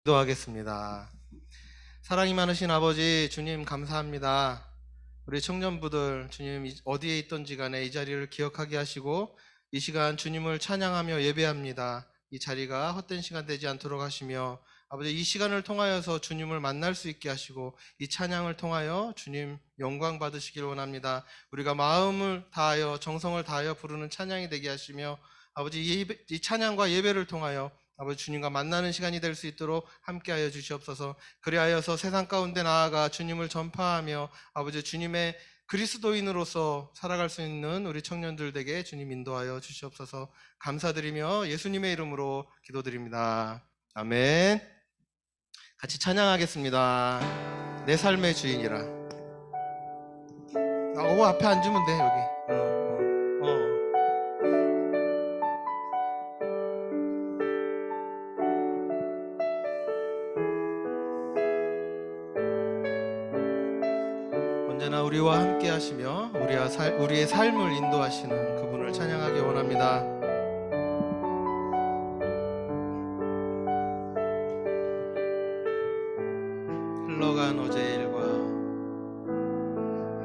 기도하겠습니다. 사랑이 많으신 아버지 주님 감사합니다. 우리 청년부들 주님 어디에 있던지 간에 이 자리를 기억하게 하시고 이 시간 주님을 찬양하며 예배합니다. 이 자리가 헛된 시간 되지 않도록 하시며 아버지 이 시간을 통하여서 주님을 만날 수 있게 하시고 이 찬양을 통하여 주님 영광 받으시길 원합니다. 우리가 마음을 다하여 정성을 다하여 부르는 찬양이 되게 하시며 아버지 이 찬양과 예배를 통하여 아버지 주님과 만나는 시간이 될 수 있도록 함께하여 주시옵소서. 그리하여서 세상 가운데 나아가 주님을 전파하며 아버지 주님의 그리스도인으로서 살아갈 수 있는 우리 청년들에게 주님 인도하여 주시옵소서. 감사드리며 예수님의 이름으로 기도드립니다. 아멘. 같이 찬양하겠습니다. 내 삶의 주인이라. 앞에 앉으면 돼. 여기 언제나 우리와 함께 하시며 우리의 삶을 인도하시는 그분을 찬양하기 원합니다.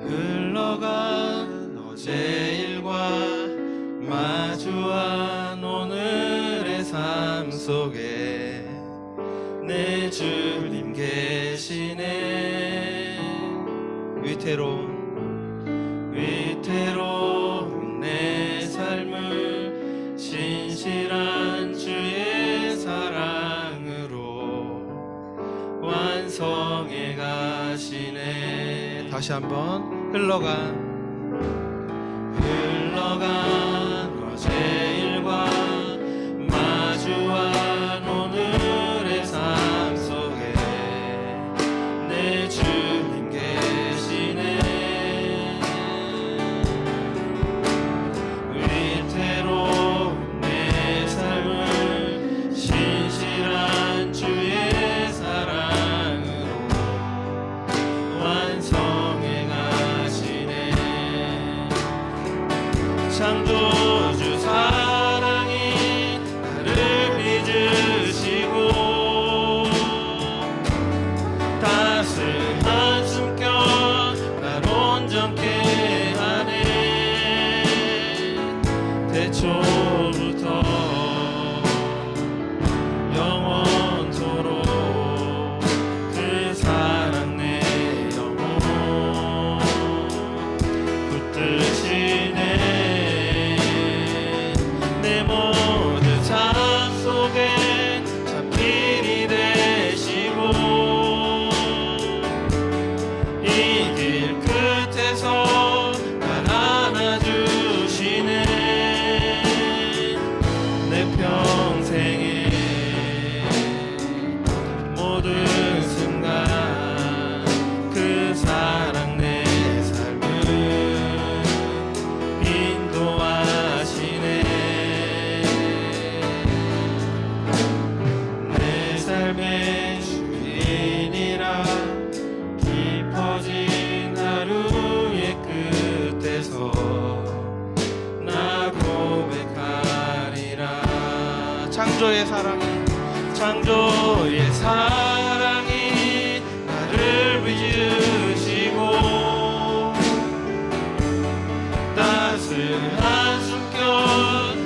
흘러간 어제 일과 마주한 오늘의 삶 속에 내 주님 계시네. 위태로운 내 삶을 신실한 주의 사랑으로 완성해 가시네. 다시 한번 흘러간 어제 일과 마주한 오늘의 삶 속에 내 주님 계시네. 위태로운 내 삶을 신실한 주의 사랑으로 완성해 가시네. 창조주 사랑이 나를 빚으시고 따스한 숨결 날 온전케 하네. 태초부터 영원토록 그 사랑 내 영혼 붙드시네. 내 모든 삶 속에 참길이 되시고 이 길 끝에서 날 안아주시네. 내 평생의 모든 순간 그 사랑 내 삶을 인도하시네. 내 삶의 주인이라 깊어진 하루의 끝에서 나 고백하리라. 창조의 사랑이 나를 빚으시고 따스한 숨결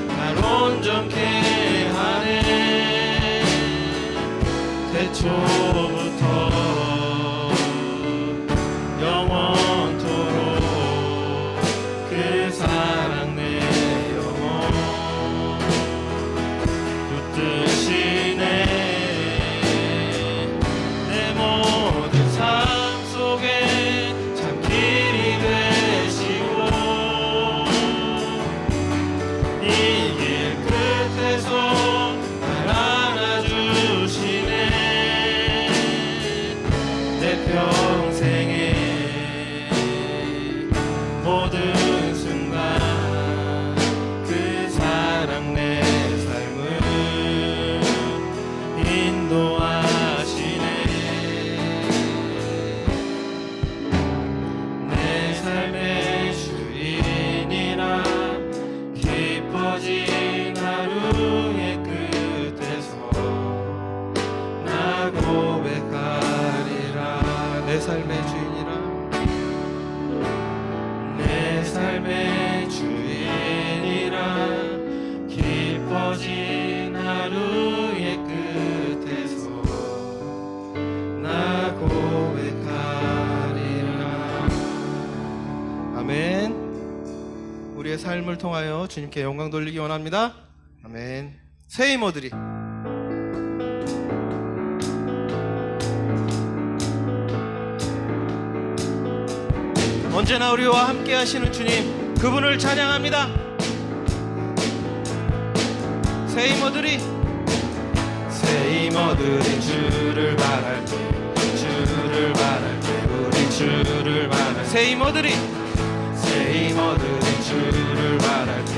날 온전케 하네. 태초부터 영원토록 그 사랑 내 영혼 붙드시네. 내 모든 삶 속에 참길이 되시고 이 길 끝에서 날 안아주시네. 내 평생의 모든 순간 그 사랑 내 삶을 인도하시네. 내 삶의 주인이라 깊어진 하루의 끝에서 나 나 고백하리라. 내 삶의 주인이라. 내 삶의 주인이라. 깊어진 하루의 끝에서 나 고백하리라. 아멘. 우리의 삶을 통하여 주님께 영광 돌리기 원합니다. 아멘. 새 이모들이 언제나 우리와 함께 하시는 주님, 그분을 찬양합니다. 새 이모들이 주를 바랄 때, 주를 바랄 때, 우리 주를 바랄 때. 새 이모들이 주를 바랄 때,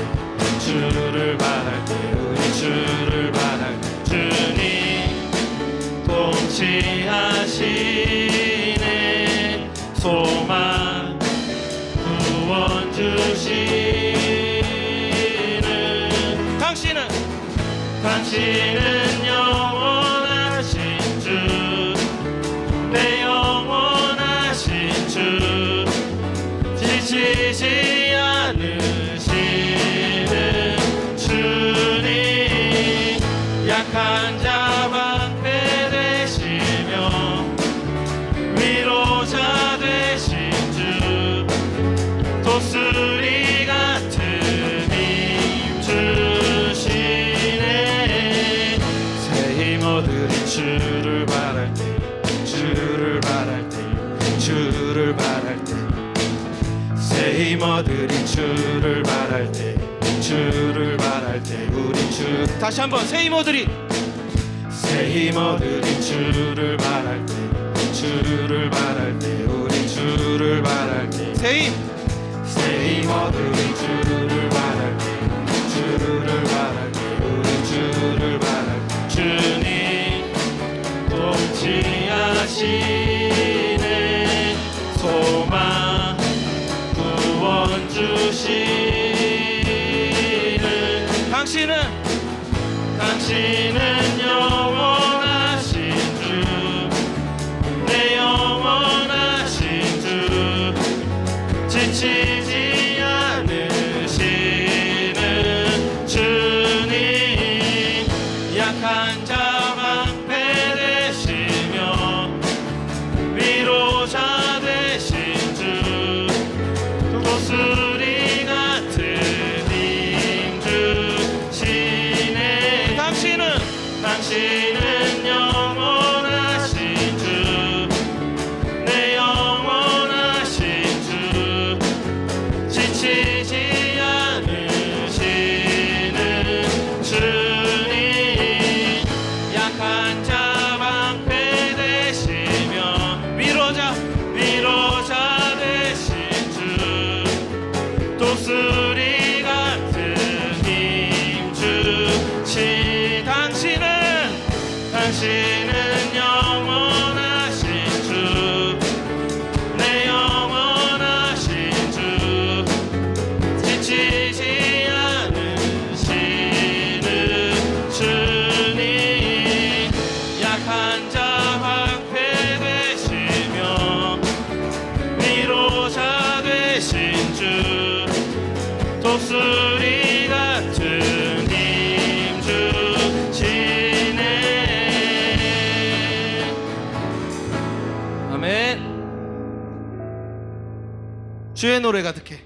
주를 바랄 때, 우리 주를 바랄 때. 주님 통치하시네. 소망 구원 주시는 당신은 영원하신 주, 내 영원하신 주. 지치지 않으시는 주님, 약한 자 방패 되시며 위로자 되신 주, 독수리 같은 힘 주시네. 새 이모들이 주를 바랄 때, 주를 바랄 때, 주를 바랄 때. 새 이모들이 주를 바랄 때, 주를 바랄 때, 우리 주. 다시 한번. 새 이모들이 주를 바랄 때, 주를 바랄 때, 우리 주를 바랄 때. 새 이모들이 주를 바랄 때, 주를 바랄 때, 우리 주를 바랄 때. 주님 통치하시네. 소망 구원 주시는 당신은 영원하신 주, 내 영원하신 주. 지치지 않으시는 주님, 약한 자 방패 되시며 위로자 되신 주, 독수리 같은 힘 주시네. 당신은 영원하신 주, 내 영원하신 주. 지치지 않으시는 주님, 약한 자 방패 되시며 위로자 되신 주, 독수리 같은 힘 주시. 당신은 영원하신 주, 내 영원하신 주. 지치지 않으시는 주님, 약한 자 방패 되시며 위로자 되신 주, 독수리 같은 힘 주시네. 아멘. 주의 노래 가득해.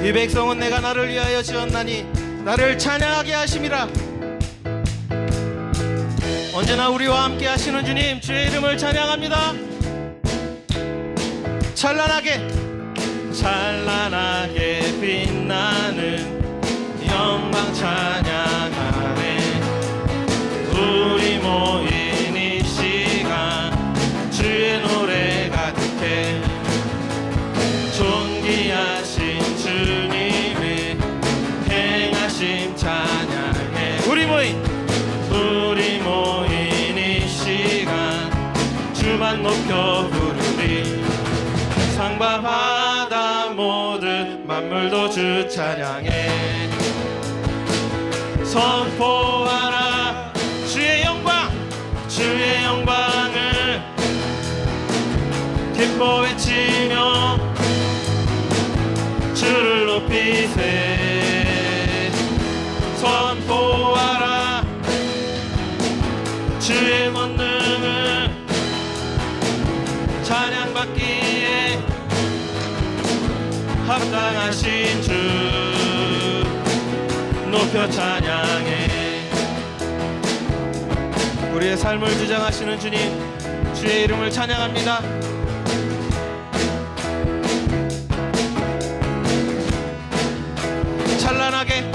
이 백성은 내가 나를 위하여 지었나니 나를 찬양하게 하심이라. 언제나 우리와 함께 하시는 주님, 주의 이름을 찬양합니다. 찬란하게 빛나는 영광 찬양하네. 우리 모인 이 시간 주의 노래 가득해. 존귀하신 주님의 행하심 찬양해. 우리 모인 이 시간 주만 높여 부르리. 상바 바다 모든 만물도 주 찬양해. 선포하라 주의 영광, 주의 영광을 기뻐 외치며 주를 높이세. 선포하라 주의 권능을 찬양받기에 합당하신 주 높여 찬양해. 우리의 삶을 주장하시는 주님, 주의 이름을 찬양합니다. 찬란하게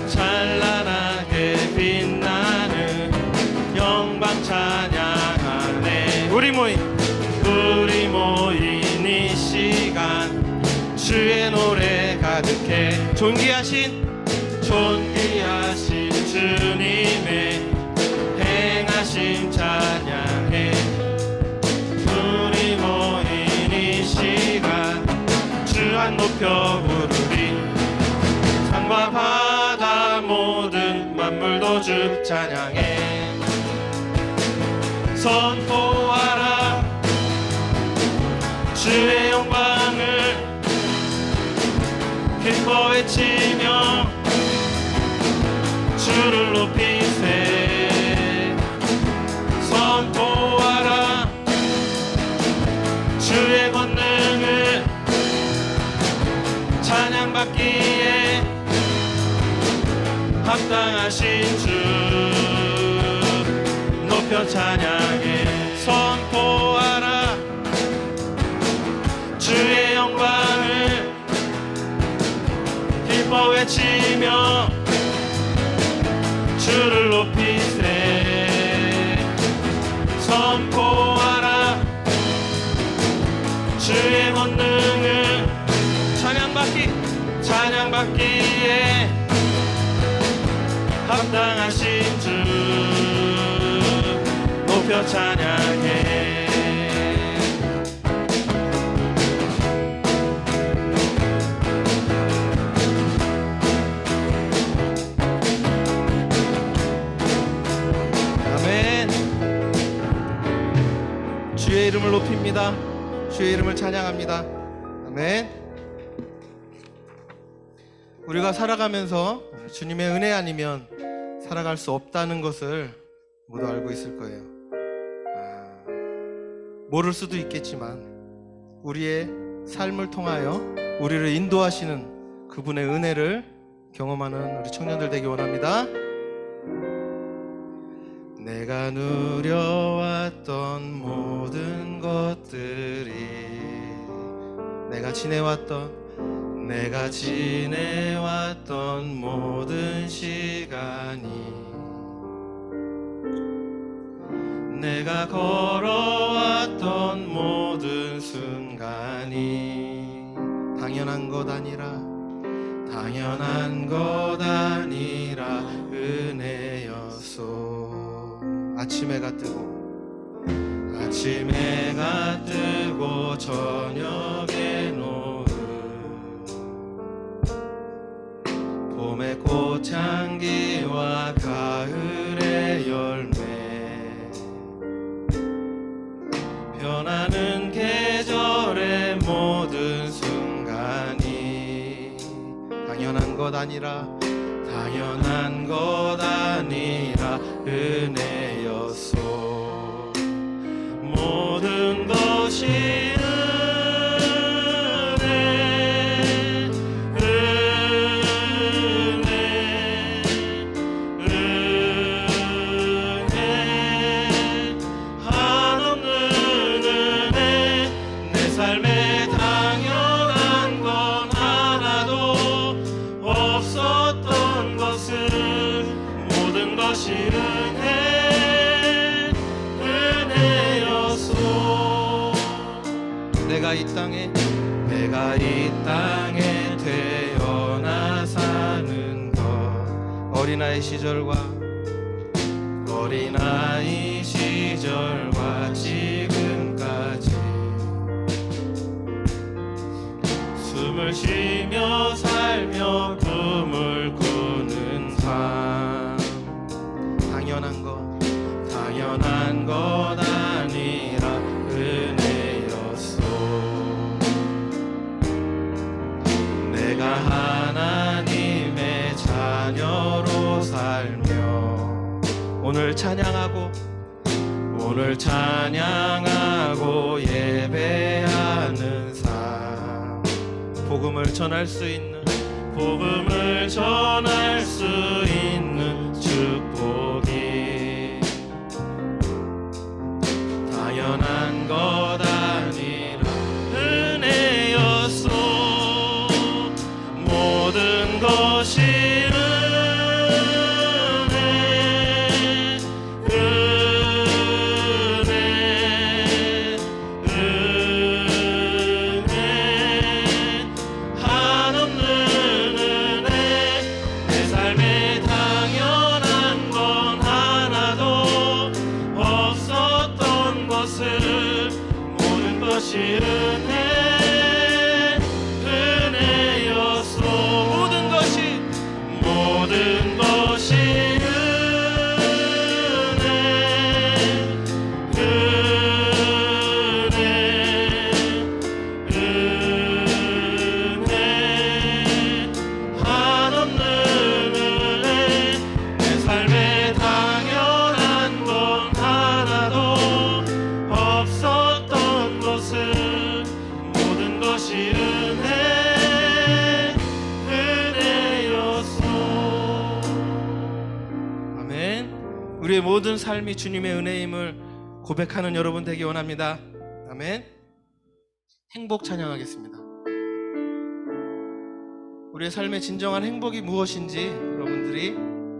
찬란하게 빛나는 영광 찬양하네. 우리 모인 이 시간 주의 노래 가득해. 존귀하신 주님의 행하심 찬양해. 우리 모인 이 시간 주 한 높여 부르리. 산과 바다 모든 만물도 주 찬양해. 선포하라 주의 영광을 기뻐 외치며 주를 높이세. 선포하라 주의 권능을 찬양받기에 합당하신 주 높여 찬양해. 선포하라 주의 영광을 기뻐 외치며 주를 높이세. 선포하라 주의 권능을 찬양받기에 합당하신 주 높여 찬양해. 주의 이름을 높입니다. 주의 이름을 찬양합니다. 아멘. 우리가 살아가면서 주님의 은혜 아니면 살아갈 수 없다는 것을 모두 알고 있을 거예요. 모를 수도 있겠지만 우리의 삶을 통하여 우리를 인도하시는 그분의 은혜를 경험하는 우리 청년들 되기 원합니다. 내가 누려왔던 모든 것들이, 내가 지내왔던 모든 시간이, 내가 걸어왔던 모든 순간이 당연한 것 아니라 은혜였소. 아침 해가 뜨고 저녁에 노을, 봄의 꽃향기와 가을의 열매, 변하는 계절의 모든 순간이 당연한 것 아니라 은혜였소. 모든 것이 은혜, 한없는 은혜. 내 삶에 당연한 건 하나도 없었던 것을, 모든 것이 은혜였소. 내가 이 땅에 태어나 사는 것, 어린아이 시절과 지금까지 숨을 쉬 오늘 찬양하고 예배하는 삶, 복음을 전할 수 있는 축복이 당연한 것 아니라 은혜였소. 모든 것이 은혜였소. 모든 것이 한없는 은혜. 내 삶에 당연한 건 하나도 없었던 것을 모든 것이 은혜였소. 아멘. 우리의 모든 삶이 주님의 은혜임을 고백하는 여러분 되기 원합니다. 아멘. 행복 찬양하겠습니다. 우리의 삶의 진정한 행복이 무엇인지 여러분들이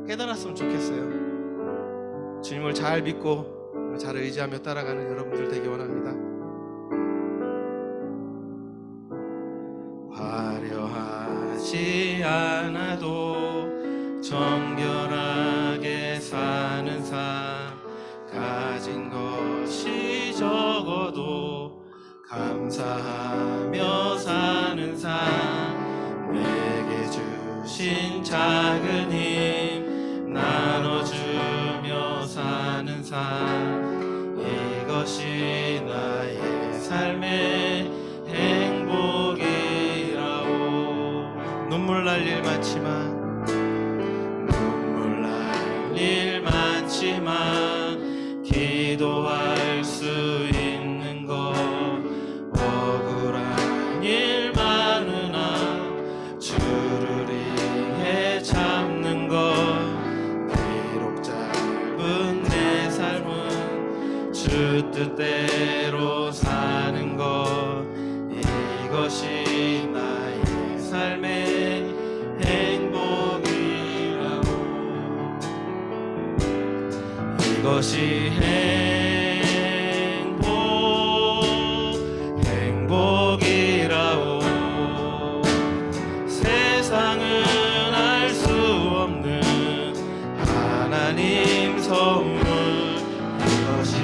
깨달았으면 좋겠어요. 주님을 잘 믿고 잘 의지하며 따라가는 여러분들 되기 원합니다. 화려하지 않아도 정결하게 사는 삶, 가진 것이 적어도 감사하며 사는 삶, 내게 주신 작은 힘 나눠주며 사는 삶, 이것이 나의 삶의 행복이라오. 눈물 날 일 많지만 기도할 수 있는 것, 억울한 일 많으나 주를 위해 참는 것, 비록 짧은 내 삶은 주 뜻대로 사는 것, 이것이 나의 삶의 행복이라고. 이것이 행복이라오. 세상은 알 수 없는 하나님 선물, 이것이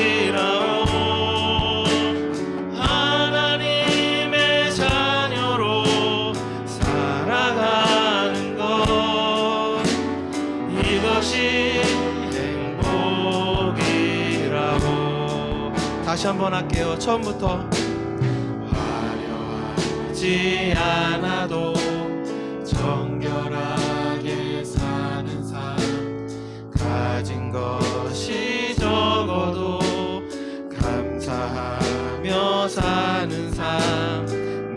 행복이라오. 하나님의 자녀로 살아가는 것, 이것이 행복이라고. 다시 한번 할게요. 처음부터. 화려하지 않아도 정결하게 사는 삶, 가진 것이 적어도 감사하며 사는 삶,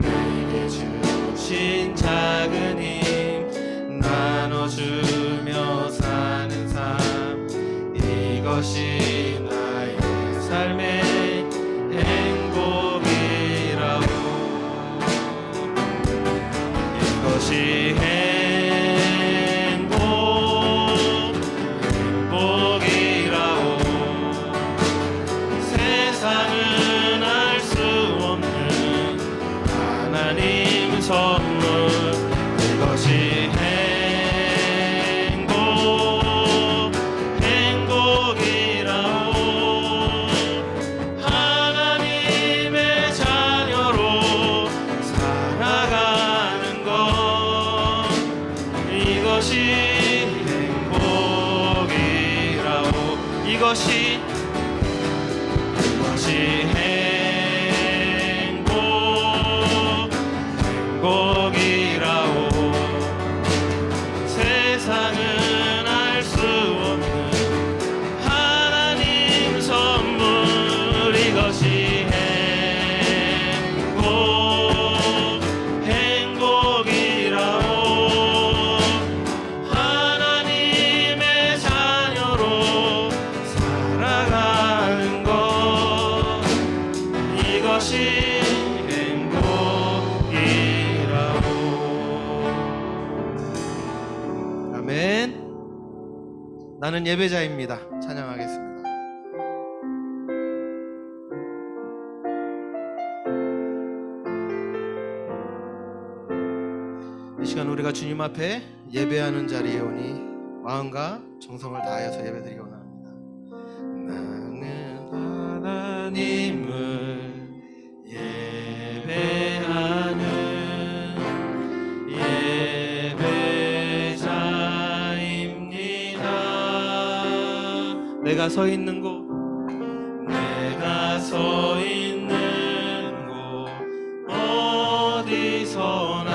내게 주신 작은 힘 나눠주며 사는 삶, 이것이 나의 삶의 행복이라고. 이것이 행복이라고. 세상은 알 수 없는 하나님 선물, 이것이 행복이라고. 하나님의 자녀로 살아가는 것, 이것이 행복이라고. 이것이 행복이라고. 이것이 행복이라오. 하나님의 자녀로 살아가는 것, 이것이 아멘. 나는 예배자입니다. 찬양하겠습니다. 이 시간 우리가 주님 앞에 예배하는 자리에 오니 마음과 정성을 다하여서 예배드리기 원합니다. 나는 하나님을 예배하는 내가 서 있는 곳, 내가 서 있는 곳 어디서나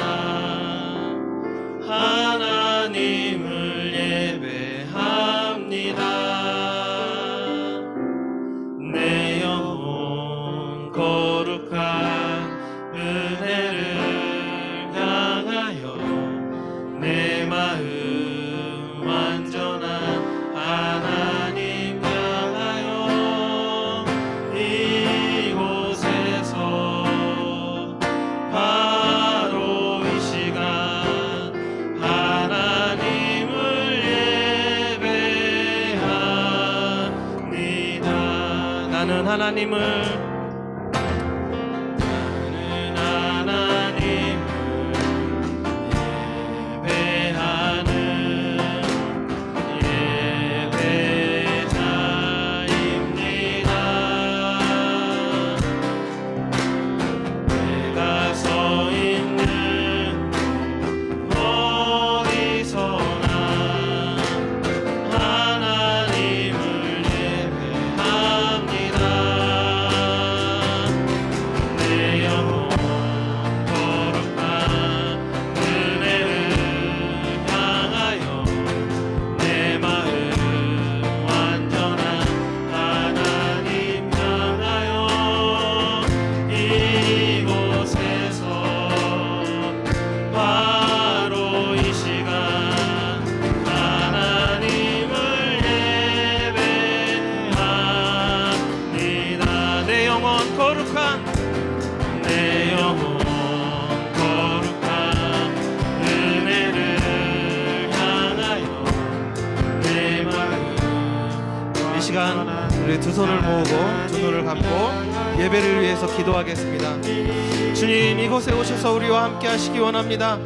하나님을 예배합니다. 내 영혼 거룩한 은혜를 향하여 내 마음 완전한 하나님 향하여 이곳에서 바로 이 시간 하나님을 예배합니다. 나는 하나님을 우리 두 손을 모으고 두 눈을 감고 예배를 위해서 기도하겠습니다. 주님, 이곳에 오셔서 우리와 함께 하시기 원합니다.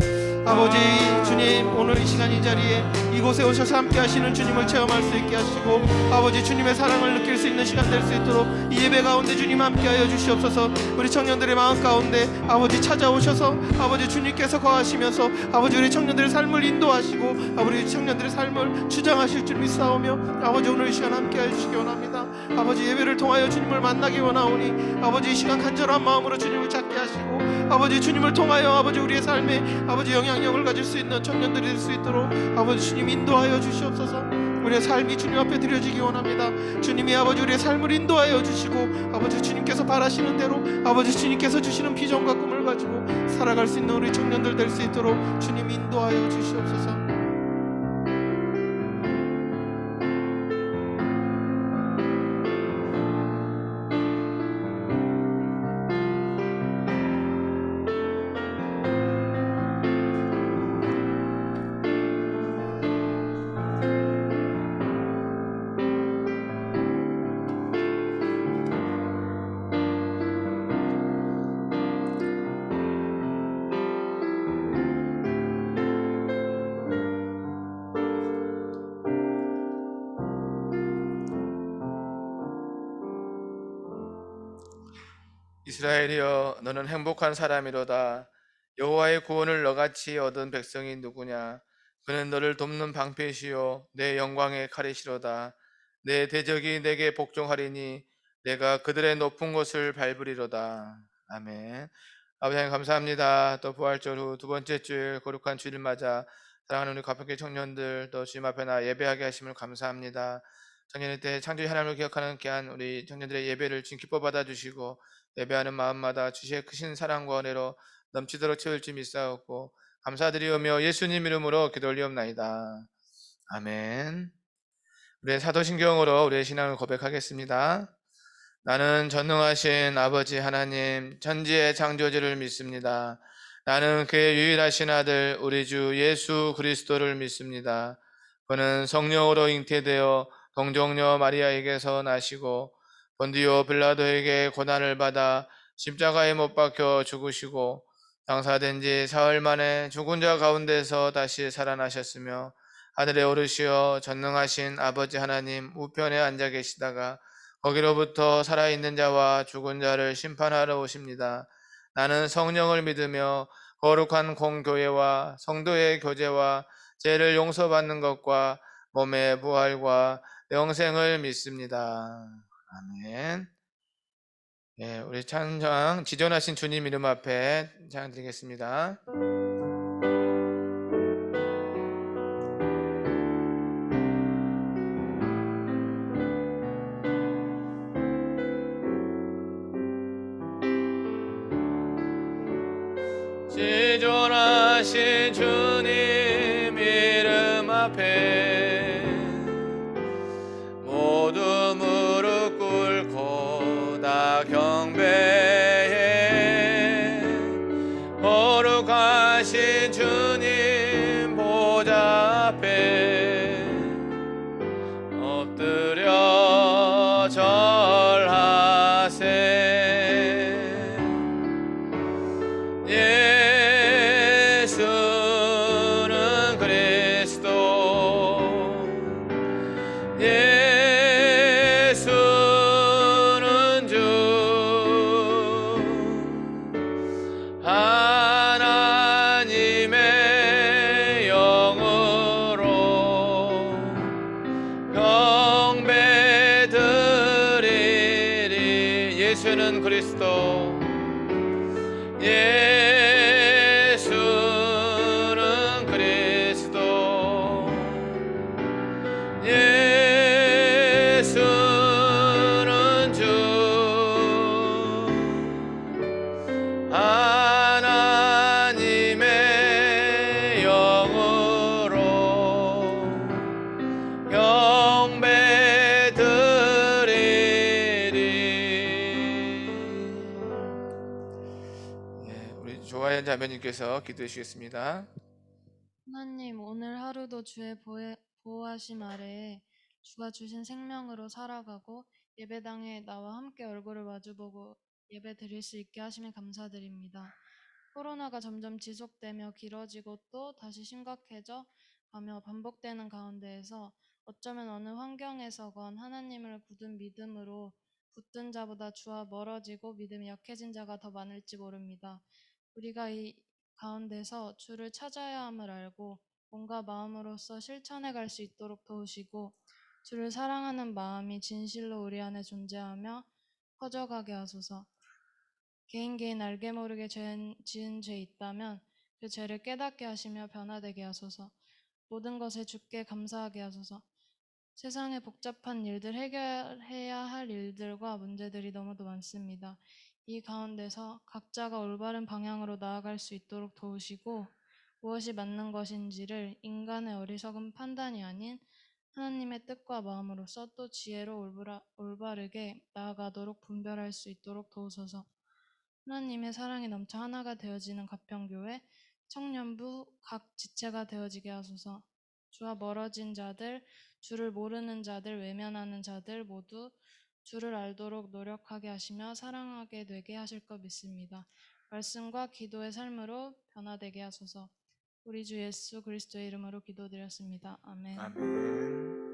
아버지 주님, 오늘 이 시간 이 자리에 이곳에 오셔서 함께 하시는 주님을 체험할 수 있게 하시고 아버지 주님의 사랑을 느낄 수 있는 시간 될 수 있도록 이 예배 가운데 주님 함께하여 주시옵소서. 우리 청년들의 마음 가운데 아버지 찾아오셔서 아버지 주님께서 거하시면서 아버지 우리 청년들의 삶을 인도하시고 아버지 청년들의 삶을 주장하실 줄 믿사오며 아버지 오늘 이 시간 함께하여 주시기 원합니다. 아버지 예배를 통하여 주님을 만나기 원하오니 아버지 이 시간 간절한 마음으로 주님을 찾게 하시고 아버지 주님을 통하여 아버지 우리의 삶에 아버지 영향력을 가질 수 있는 청년들이 될 수 있도록 아버지 주님 인도하여 주시옵소서. 우리의 삶이 주님 앞에 드려지기 원합니다. 주님이 아버지 우리의 삶을 인도하여 주시고 아버지 주님께서 바라시는 대로 아버지 주님께서 주시는 비전과 꿈을 가지고 살아갈 수 있는 우리 청년들 될 수 있도록 주님 인도하여 주시옵소서. 이스라엘이여, 너는 행복한 사람이로다. 여호와의 구원을 너같이 얻은 백성이 누구냐? 그는 너를 돕는 방패시요 내 영광의 칼이시로다. 내 대적이 내게 복종하리니 내가 그들의 높은 곳을 밟으리로다. 아멘. 아버지 하나님 감사합니다. 또 부활절 후 두 번째 주일 거룩한 주일 맞아 사랑하는 우리 가평교회 청년들 또 주님 앞에 나 예배하게 하심을 감사합니다. 청년의 때 창조의 하나님을 기억하는 귀한 우리 청년들의 예배를 주님 기뻐 받아주시고 예배하는 마음마다 주의 크신 사랑과 은혜로 넘치도록 채울 줄 믿사옵고 감사드리오며 예수님 이름으로 기도 올리옵나이다. 아멘. 우리의 사도신경으로 우리의 신앙을 고백하겠습니다. 나는 전능하신 아버지 하나님 천지의 창조주를 믿습니다. 나는 그의 유일하신 아들 우리 주 예수 그리스도를 믿습니다. 그는 성령으로 잉태되어 동정녀 마리아에게서 나시고 본디오 빌라도에게 고난을 받아 십자가에 못 박혀 죽으시고 장사된 지 사흘 만에 죽은 자 가운데서 다시 살아나셨으며 하늘에 오르시어 전능하신 아버지 하나님 우편에 앉아 계시다가 거기로부터 살아있는 자와 죽은 자를 심판하러 오십니다. 나는 성령을 믿으며 거룩한 공교회와 성도의 교제와 죄를 용서받는 것과 몸의 부활과 영생을 믿습니다. 아멘. 예, 우리 찬양 지존하신 주님 이름 앞에 찬양 드리겠습니다. 지존하신 주님 이름 앞에 모두 무릎 꿇고 다 경배해 거룩하신 주님 보좌 앞에 엎드려 절하세. 예수는 그리스도 예수는 주 하나님의 영으로 경배드리리. 예수는 그리스도 예수는 그리스도 예수는 주 하나님의 영으로 경배드리리. 우리 조아연 자매님께서 기도해 주시겠습니다. 하나님, 오늘 하루도 주의 보호하심 아래에 주가 주신 생명으로 살아가고 예배당에 나와 함께 얼굴을 마주보고 예배 드릴 수 있게 하심에 감사드립니다. 코로나가 점점 지속되며 길어지고 또 다시 심각해져 가며 반복되는 가운데에서 어쩌면 어느 환경에서건 하나님을 굳은 믿음으로 붙든 자보다 주와 멀어지고 믿음이 약해진 자가 더 많을지 모릅니다. 우리가 이 가운데서 주를 찾아야 함을 알고 몸과 마음으로써 실천해 갈 수 있도록 도우시고 주를 사랑하는 마음이 진실로 우리 안에 존재하며 퍼져가게 하소서. 개인 알게 모르게 지은 죄 있다면 그 죄를 깨닫게 하시며 변화되게 하소서. 모든 것에 주께 감사하게 하소서. 세상의 복잡한 일들, 해결해야 할 일들과 문제들이 너무도 많습니다. 이 가운데서 각자가 올바른 방향으로 나아갈 수 있도록 도우시고 무엇이 맞는 것인지를 인간의 어리석은 판단이 아닌 하나님의 뜻과 마음으로써 또 지혜로 올바르게 나아가도록 분별할 수 있도록 도우소서. 하나님의 사랑이 넘쳐 하나가 되어지는 가평교회 청년부 각 지체가 되어지게 하소서. 주와 멀어진 자들, 주를 모르는 자들, 외면하는 자들 모두 주를 알도록 노력하게 하시며 사랑하게 되게 하실 것 믿습니다. 말씀과 기도의 삶으로 변화되게 하소서. 우리 주 예수 그리스도의 이름으로 기도드렸습니다. 아멘. 아멘.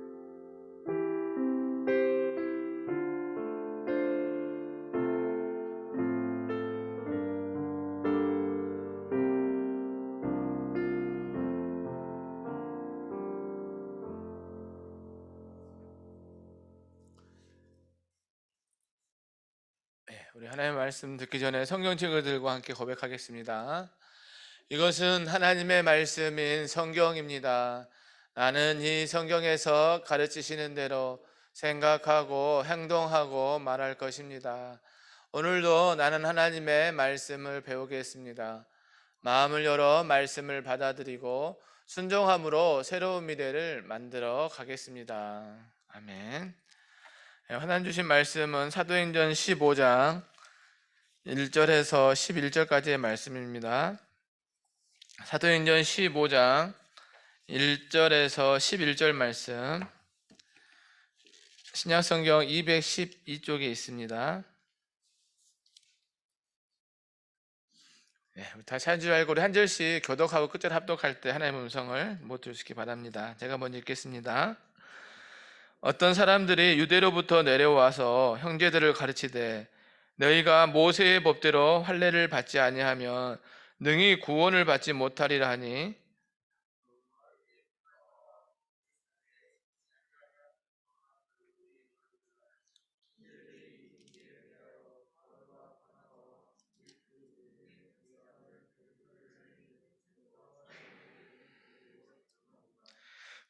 우리 하나님의 말씀 듣기 전에 성경책을 들고 함께 고백하겠습니다. 이것은 하나님의 말씀인 성경입니다. 나는 이 성경에서 가르치시는 대로 생각하고 행동하고 말할 것입니다. 오늘도 나는 하나님의 말씀을 배우겠습니다. 마음을 열어 말씀을 받아들이고 순종함으로 새로운 미래를 만들어 가겠습니다. 아멘. 하나님 주신 말씀은 사도행전 15장 1절에서 11절까지의 말씀입니다. 사도행전 15장 1절에서 11절 말씀, 신약성경 212쪽에 있습니다. 다시 한 줄 알고 우리 한 절씩 교독하고 끝절 합독할 때 하나님의 음성을 못 들으시기 바랍니다. 제가 먼저 읽겠습니다. 어떤 사람들이 유대로부터 내려와서 형제들을 가르치되 너희가 모세의 법대로 할례를 받지 아니하면 능히 구원을 받지 못하리라 하니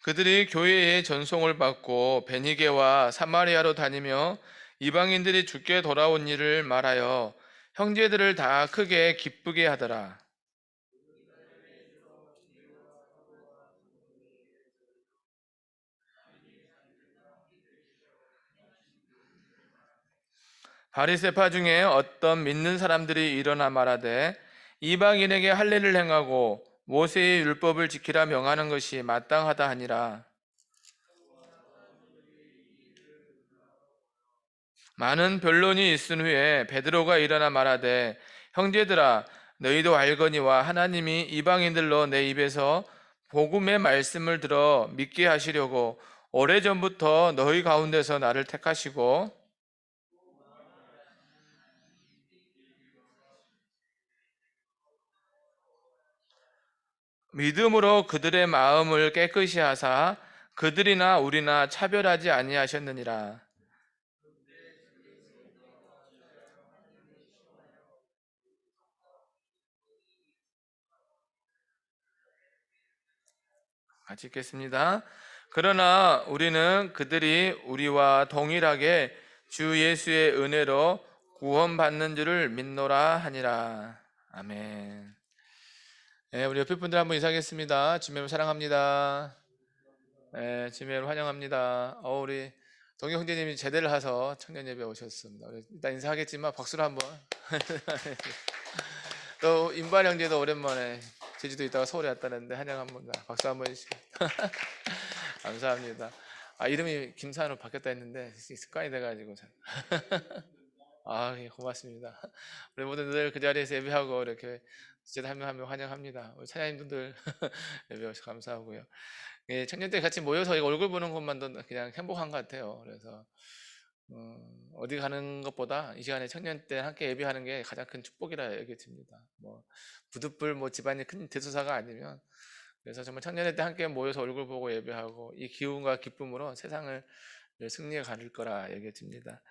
그들이 교회의 전송을 받고 베니게와 사마리아로 다니며 이방인들이 주께 돌아온 일을 말하여 형제들을 다 크게 기쁘게 하더라. 바리새파 중에 어떤 믿는 사람들이 일어나 말하되 이방인에게 할례를 행하고 모세의 율법을 지키라 명하는 것이 마땅하다 하니라. 많은 변론이 있은 후에 베드로가 일어나 말하되 형제들아 너희도 알거니와 하나님이 이방인들로 내 입에서 복음의 말씀을 들어 믿게 하시려고 오래전부터 너희 가운데서 나를 택하시고 믿음으로 그들의 마음을 깨끗이 하사 그들이나 우리나 차별하지 아니하셨느니라. 같이 읽겠습니다. 그러나 우리는 그들이 우리와 동일하게 주 예수의 은혜로 구원받는 줄을 믿노라 하니라. 아멘. 네, 우리 옆에 분들 한번 인사하겠습니다. 주님을 사랑합니다. 네, 주님을 환영합니다. 우리 동희 형제님이 제대를 해서 청년 예배 오셨습니다. 우리 일단 인사하겠지만 박수로 한번. 또 임발 형제도 오랜만에 제주도 있다가 서울에 왔다는데 환영 한번 박수 한번 해주시고 감사합니다. 이름이 김산으로 바뀌었다 했는데 습관이 돼가지고 예, 고맙습니다. 우리 모두들 그 자리에서 예배하고 이렇게 진짜 한 명 한 명 환영합니다. 우리 찬양님들 예배 오셔서 감사하고요. 예, 청년들 같이 모여서 이거 얼굴 보는 것만도 그냥 행복한 것 같아요. 그래서 어디 가는 것보다 이 시간에 청년 때 함께 예배하는 게 가장 큰 축복이라 여겨집니다. 뭐 부득불 뭐 집안이 큰 대소사가 아니면 그래서 정말 청년회 때 함께 모여서 얼굴 보고 예배하고 이 기운과 기쁨으로 세상을 승리해 갈 거라 여겨집니다.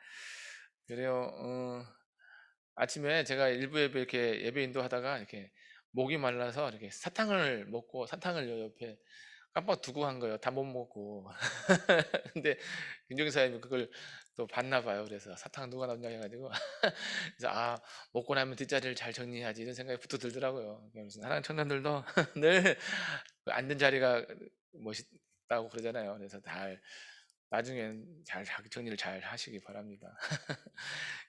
그래요. 아침에 제가 일부 예배 이렇게 예배 인도하다가 이렇게 목이 말라서 이렇게 사탕을 먹고 사탕을 옆에 깜빡 두고 한 거예요. 다 못 먹고. 근데 김종기 사님이 그걸 또 봤나 봐요. 그래서 사탕 누가 넣냐 해가지고 그래서 먹고 나면 뒷자리를 잘 정리해야지 이런 생각이 부터 들더라고요. 그래서 사랑하는 청년들도 늘 앉는 자리가 멋있다고 그러잖아요. 그래서 나중엔 잘 정리를 잘 하시기 바랍니다.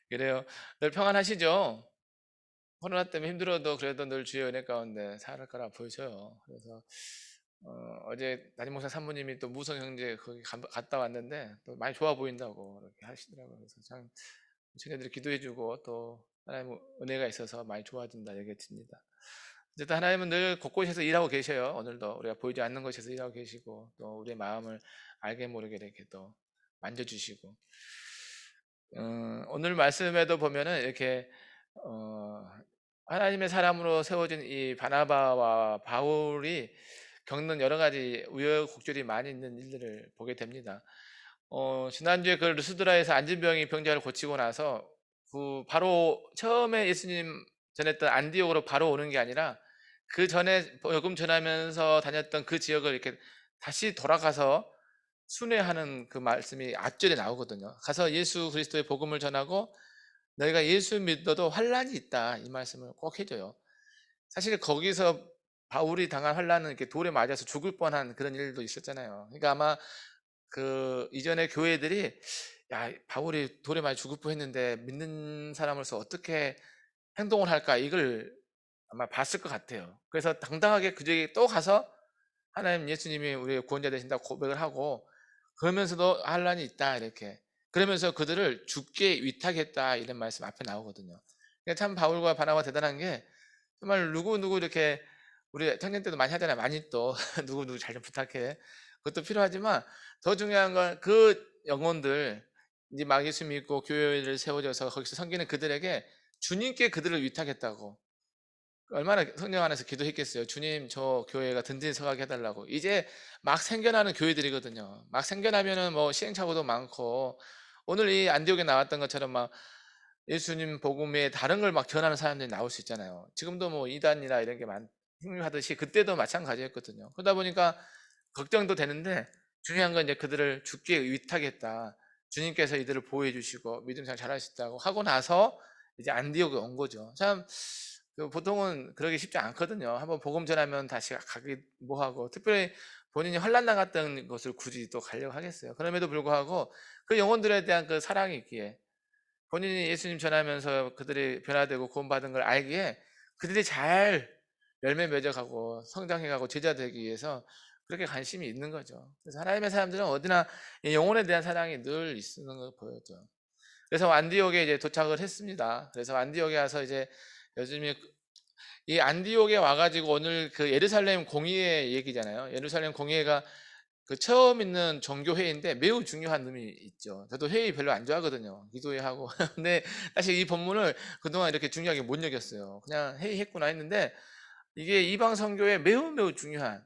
그래요. 늘 평안하시죠? 코로나 때문에 힘들어도 그래도 늘 주의 은혜 가운데 살을 거라 보여져요. 그래서 어제 담임 목사 산모님이 또 무성 형제 거기 갔다 왔는데 또 많이 좋아 보인다고 그렇게 하시더라고요. 그래서 참 청년들이 기도해주고 또 하나님 은혜가 있어서 많이 좋아진다 얘기했습니다. 어쨌든 하나님은 늘 곳곳에서 일하고 계셔요. 오늘도 우리가 보이지 않는 곳에서 일하고 계시고 또 우리의 마음을 알게 모르게 이렇게 또 만져주시고 오늘 말씀에도 보면은 이렇게 하나님의 사람으로 세워진 이 바나바와 바울이 겪는 여러 가지 우여곡절이 많이 있는 일들을 보게 됩니다. 지난주에 그 루스드라에서 안진병이 병자를 고치고 나서 바로 처음에 예수님 전했던 안디옥으로 바로 오는 게 아니라 그 전에 복음 전하면서 다녔던 그 지역을 이렇게 다시 돌아가서 순회하는 그 말씀이 앞절에 나오거든요. 가서 예수 그리스도의 복음을 전하고 너희가 예수 믿어도 환란이 있다, 이 말씀을 꼭 해줘요. 사실 거기서 바울이 당한 환란은 이렇게 돌에 맞아서 죽을 뻔한 그런 일도 있었잖아요. 그러니까 아마 그 이전에 교회들이 야, 바울이 돌에 맞아 죽을 뻔했는데 믿는 사람으로서 어떻게 행동을 할까, 이걸 아마 봤을 것 같아요. 그래서 당당하게 그들에게 또 가서 하나님 예수님이 우리의 구원자 되신다고 고백을 하고, 그러면서도 환란이 있다 이렇게, 그러면서 그들을 죽게 위탁했다, 이런 말씀 앞에 나오거든요. 그러니까 참 바울과 바나바가 대단한 게, 정말 누구 이렇게 우리 청년 때도 많이 하잖아요. 많이 또 누구 잘 좀 부탁해, 그것도 필요하지만 더 중요한 건 그 영혼들, 이제 막 예수 믿고 교회를 세워져서 거기서 섬기는 그들에게 주님께 그들을 위탁했다고. 얼마나 성령 안에서 기도했겠어요. 주님, 저 교회가 든든히 서가게 해달라고. 이제 막 생겨나는 교회들이거든요. 막 생겨나면은 뭐 시행착오도 많고, 오늘 이 안디옥에 나왔던 것처럼 막 예수님 복음에 다른 걸 막 전하는 사람들이 나올 수 있잖아요. 지금도 뭐 이단이나 이런 게 흥미하듯이 그때도 마찬가지였거든요. 그러다 보니까 걱정도 되는데, 중요한 건 이제 그들을 죽게 위탁했다. 주님께서 이들을 보호해 주시고 믿음 잘 잘할 수 있다고 하고 나서 이제 안디옥에 온 거죠. 참 보통은 그러기 쉽지 않거든요. 한번 복음 전하면 다시 가기 뭐하고, 특별히 본인이 환난 당했던 곳을 굳이 또 가려고 하겠어요. 그럼에도 불구하고 그 영혼들에 대한 그 사랑이 있기에, 본인이 예수님 전하면서 그들이 변화되고 구원받은 걸 알기에, 그들이 잘 열매 맺어가고 성장해가고 제자 되기 위해서 그렇게 관심이 있는 거죠. 그래서 하나님의 사람들은 어디나 이 영혼에 대한 사랑이 늘 있는 걸 보여죠. 그래서 안디옥에 이제 도착을 했습니다. 그래서 안디옥에 와서 이제 요즘에 이 안디옥에 와가지고, 오늘 그 예루살렘 공의회 얘기잖아요. 예루살렘 공의회가 그 처음 있는 종교 회의인데 매우 중요한 의미 있죠. 저도 회의 별로 안 좋아하거든요. 기도회 하고. 근데 사실 이 본문을 그동안 이렇게 중요하게 못 여겼어요. 그냥 회의했구나 했는데, 이게 이방 선교에 매우 중요한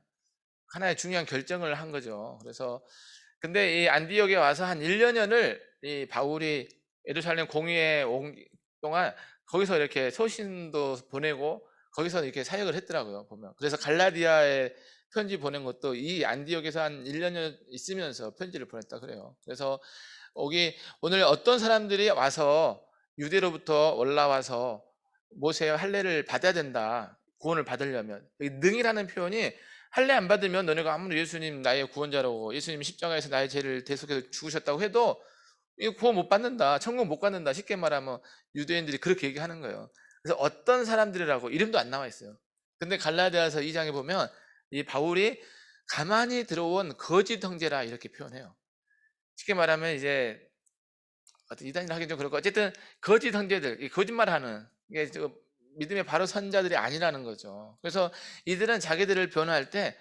하나의 중요한 결정을 한 거죠. 그래서 근데 이 안디옥에 와서 한 1년여를 이 바울이 예루살렘 공의회 온 동안 거기서 이렇게 서신도 보내고 거기서 이렇게 사역을 했더라고요, 보면. 그래서 갈라디아에 편지 보낸 것도 이 안디옥에서 한 1년여 있으면서 편지를 보냈다 그래요. 그래서 여기 오늘 어떤 사람들이 와서 유대로부터 올라와서 모세의 할례를 받아야 된다, 구원을 받으려면. 이 능이라는 표현이, 할례 안 받으면 너네가 아무리 예수님 나의 구원자라고, 예수님 십자가에서 나의 죄를 대속해서 죽으셨다고 해도 이거 구원 못 받는다, 천국 못 받는다, 쉽게 말하면 유대인들이 그렇게 얘기하는 거예요. 그래서 어떤 사람들이라고 이름도 안 나와 있어요. 근데 갈라디아서 2장에 보면 이 바울이 가만히 들어온 거짓 형제라 이렇게 표현해요. 쉽게 말하면 이제 어떤 이단이라 하긴 좀 그렇고, 어쨌든 거짓 형제들, 이 거짓말하는, 이게 믿음의 바로 선자들이 아니라는 거죠. 그래서 이들은 자기들을 변호할 때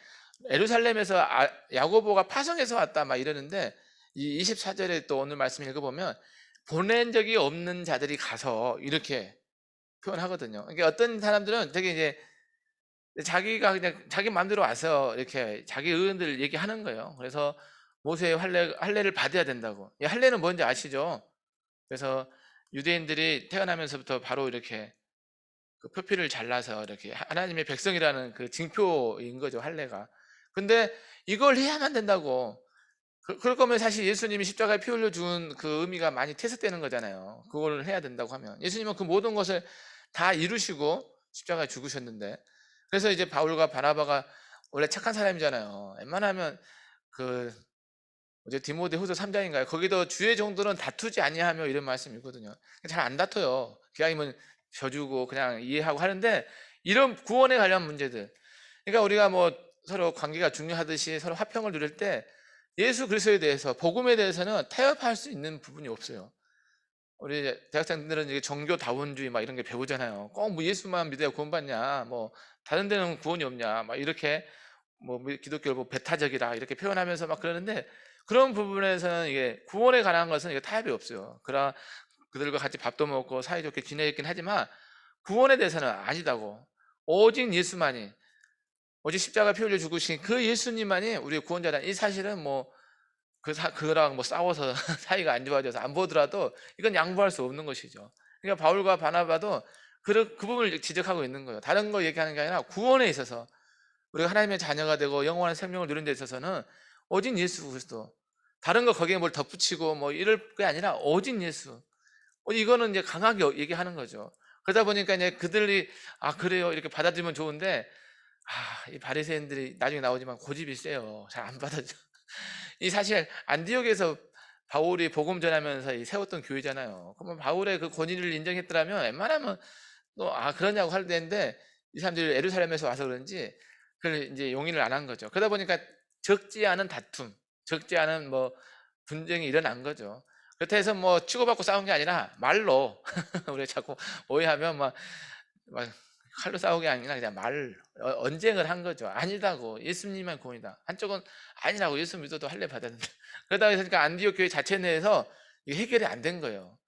예루살렘에서 야고보가 파송해서 왔다 막 이러는데, 이 24절에 또 오늘 말씀 읽어보면 보낸 적이 없는 자들이 가서 이렇게 표현하거든요. 그러니까 어떤 사람들은 되게 이제 자기가 그냥 자기 마음대로 와서 이렇게 자기 의견들을 얘기하는 거예요. 그래서 모세의 할례를 받아야 된다고. 이 할례는 뭔지 아시죠? 그래서 유대인들이 태어나면서부터 바로 이렇게 그 표피를 잘라서 이렇게 하나님의 백성이라는 그 징표인 거죠, 할례가. 근데 이걸 해야만 된다고. 그럴 거면 사실 예수님이 십자가에 피 흘려 준 그 의미가 많이 퇴색되는 거잖아요. 그걸 해야 된다고 하면. 예수님은 그 모든 것을 다 이루시고 십자가에 죽으셨는데. 그래서 이제 바울과 바나바가 원래 착한 사람이잖아요. 웬만하면 그 어제 디모데 후서 3장인가요? 거기도 주의 정도는 다투지 아니하며 이런 말씀이 있거든요. 잘 안 다퉈요. 기왕이면 져주고 그냥 이해하고 하는데, 이런 구원에 관련 문제들, 그러니까 우리가 뭐 서로 관계가 중요하듯이 서로 화평을 누릴 때 예수 그리스도에 대해서, 복음에 대해서는 타협할 수 있는 부분이 없어요. 우리 대학생들은 이게 종교다원주의 막 이런 게 배우잖아요. 꼭 뭐 예수만 믿어야 구원받냐, 뭐 다른 데는 구원이 없냐, 막 이렇게 뭐 기독교를 뭐 배타적이다 이렇게 표현하면서 막 그러는데, 그런 부분에서는 이게 구원에 관한 것은 이게 타협이 없어요. 그들과 같이 밥도 먹고 사이좋게 지내있긴 하지만 구원에 대해서는 아니다고. 오직 예수만이, 오직 십자가 피 흘려 죽으신 그 예수님만이 우리의 구원자다. 이 사실은 뭐 그랑 뭐 싸워서 사이가 안 좋아져서 안 보더라도 이건 양보할 수 없는 것이죠. 그러니까 바울과 바나바도 그 부분을 지적하고 있는 거예요. 다른 거 얘기하는 게 아니라 구원에 있어서 우리가 하나님의 자녀가 되고 영원한 생명을 누리는 데 있어서는 오직 예수 그리스도, 다른 거 거기에 뭘 덧붙이고 뭐 이럴 게 아니라 오직 예수. 이거는 이제 강하게 얘기하는 거죠. 그러다 보니까 이제 그들이 아 그래요 이렇게 받아들이면 좋은데 이 바리새인들이 나중에 나오지만 고집이 세요. 잘 안 받아줘. 이 사실 안디옥에서 바울이 복음 전하면서 세웠던 교회잖아요. 그러면 바울의 그 권위를 인정했더라면 웬만하면 또 그러냐고 할 텐데 이 사람들이 예루살렘에서 와서 그런지 그걸 이제 용인을 안 한 거죠. 그러다 보니까 적지 않은 다툼, 적지 않은 뭐 분쟁이 일어난 거죠. 그렇다 해서 뭐 치고받고 싸운 게 아니라 말로 우리 자꾸 오해하면 막 칼로 싸우는 게 아니라 그냥 언쟁을 한 거죠. 아니다고 예수님만 구원이다. 한쪽은 아니라고 예수 믿어도 할례 받았는데 그러다 보니까 안디옥 교회 자체 내에서 이게 해결이 안 된 거예요.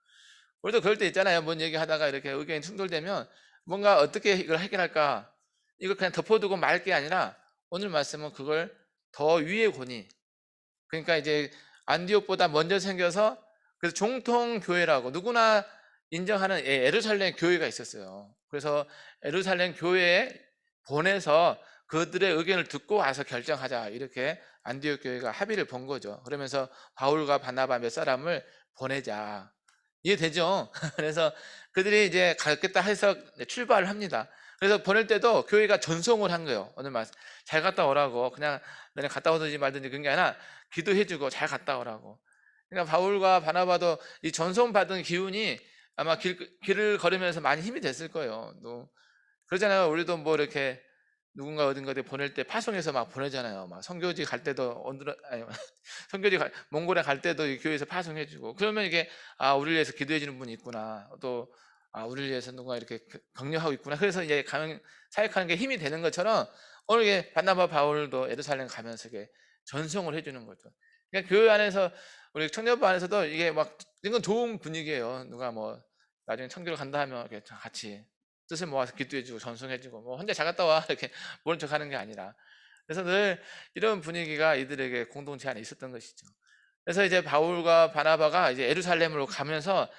우리도 그럴 때 있잖아요. 뭔 얘기하다가 이렇게 의견이 충돌되면 뭔가 어떻게 이걸 해결할까? 이걸 그냥 덮어두고 말 게 아니라 오늘 말씀은 그걸 더 위의 권위. 그러니까 이제 안디옥보다 먼저 생겨서 그래서 종통 교회라고 누구나 인정하는 예루살렘 교회가 있었어요. 그래서 예루살렘 교회에 보내서 그들의 의견을 듣고 와서 결정하자 이렇게 안디옥 교회가 합의를 본 거죠. 그러면서 바울과 바나바 몇 사람을 보내자. 이해되죠? 그래서 그들이 이제 가겠다 해서 출발을 합니다. 그래서 보낼 때도 교회가 전송을 한 거예요. 오늘 말씀 잘 갔다 오라고 그냥 너네 갔다 오든지 말든지 그런 게 아니라 기도해주고 잘 갔다 오라고. 그러니까 바울과 바나바도 이 전송받은 기운이 아마 길을 걸으면서 많이 힘이 됐을 거예요. 또 그러잖아요. 우리도 뭐 이렇게 누군가 어딘가에 보낼 때 파송해서 막 보내잖아요. 막 선교지 갈 때도 몽골에 갈 때도 이 교회에서 파송해주고 그러면 이게 우리를 위해서 기도해주는 분이 있구나. 또 우리를 위해서 누군가 이렇게 격려하고 있구나. 그래서 이제 가면 사역하는 게 힘이 되는 것처럼 오늘 이게 바나바 바울도 예루살렘 가면서 이게 전송을 해주는 거죠. 그러니까 교회 안에서 우리 청년부 안에서도 이게 막 이건 좋은 분위기예요. 누가 뭐 나중에 청교를 간다 하면 이렇게 같이 뜻을 모아서 기도해주고 전송해주고 뭐 혼자 잘 갔다 와 이렇게 모른 척하는 게 아니라 그래서 늘 이런 분위기가 이들에게 공동체 안에 있었던 것이죠. 그래서 이제 바울과 바나바가 이제 예루살렘으로 가면서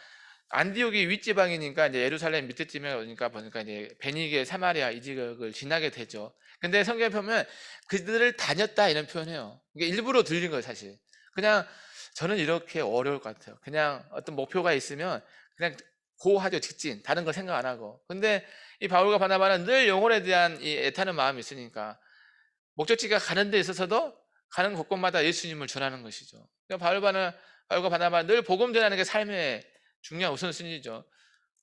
안디옥이 윗지방이니까 이제 예루살렘 밑에쯤에 오니까 보니까 이제 베니게 사마리아 이 지역을 지나게 되죠. 근데 성경에 보면 그들을 다녔다 이런 표현해요. 이게 일부러 들린 거예요, 사실. 그냥 저는 이렇게 어려울 것 같아요. 그냥 어떤 목표가 있으면 그냥 고하죠, 직진. 다른 걸 생각 안 하고. 근데 이 바울과 바나바는 늘 영혼에 대한 이 애타는 마음이 있으니까 목적지가 가는 데 있어서도 가는 곳곳마다 예수님을 전하는 것이죠. 그러니까 바울과 바나바는 늘 복음 전하는 게 삶의 중요한 우선순위죠.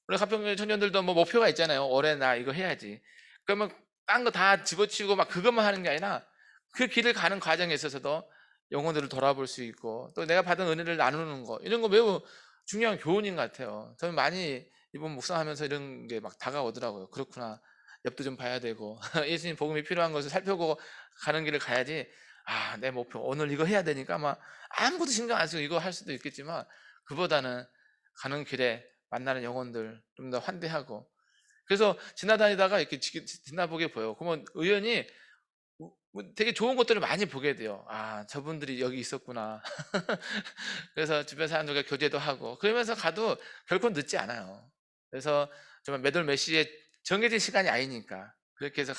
우리 가평교회 청년들도 뭐 목표가 있잖아요. 올해 나 이거 해야지. 그러면 딴 거 다 집어치우고 막 그것만 하는 게 아니라 그 길을 가는 과정에 있어서도 영혼들을 돌아볼 수 있고 또 내가 받은 은혜를 나누는 거 이런 거 매우 중요한 교훈인 것 같아요. 저는 많이 이번 묵상하면서 이런 게 막 다가오더라고요. 그렇구나. 옆도 좀 봐야 되고 예수님 복음이 필요한 것을 살펴보고 가는 길을 가야지. 내 목표 오늘 이거 해야 되니까 막 아무것도 신경 안 쓰고 이거 할 수도 있겠지만 그보다는 가는 길에 만나는 영혼들 좀 더 환대하고 그래서 지나다니다가 이렇게 지나보게 보여. 그러면 의연히 되게 좋은 것들을 많이 보게 돼요. 저분들이 여기 있었구나. 그래서 주변 사람들과 교제도 하고 그러면서 가도 결코 늦지 않아요. 그래서 정말 몇 시에 정해진 시간이 아니니까 그렇게 해서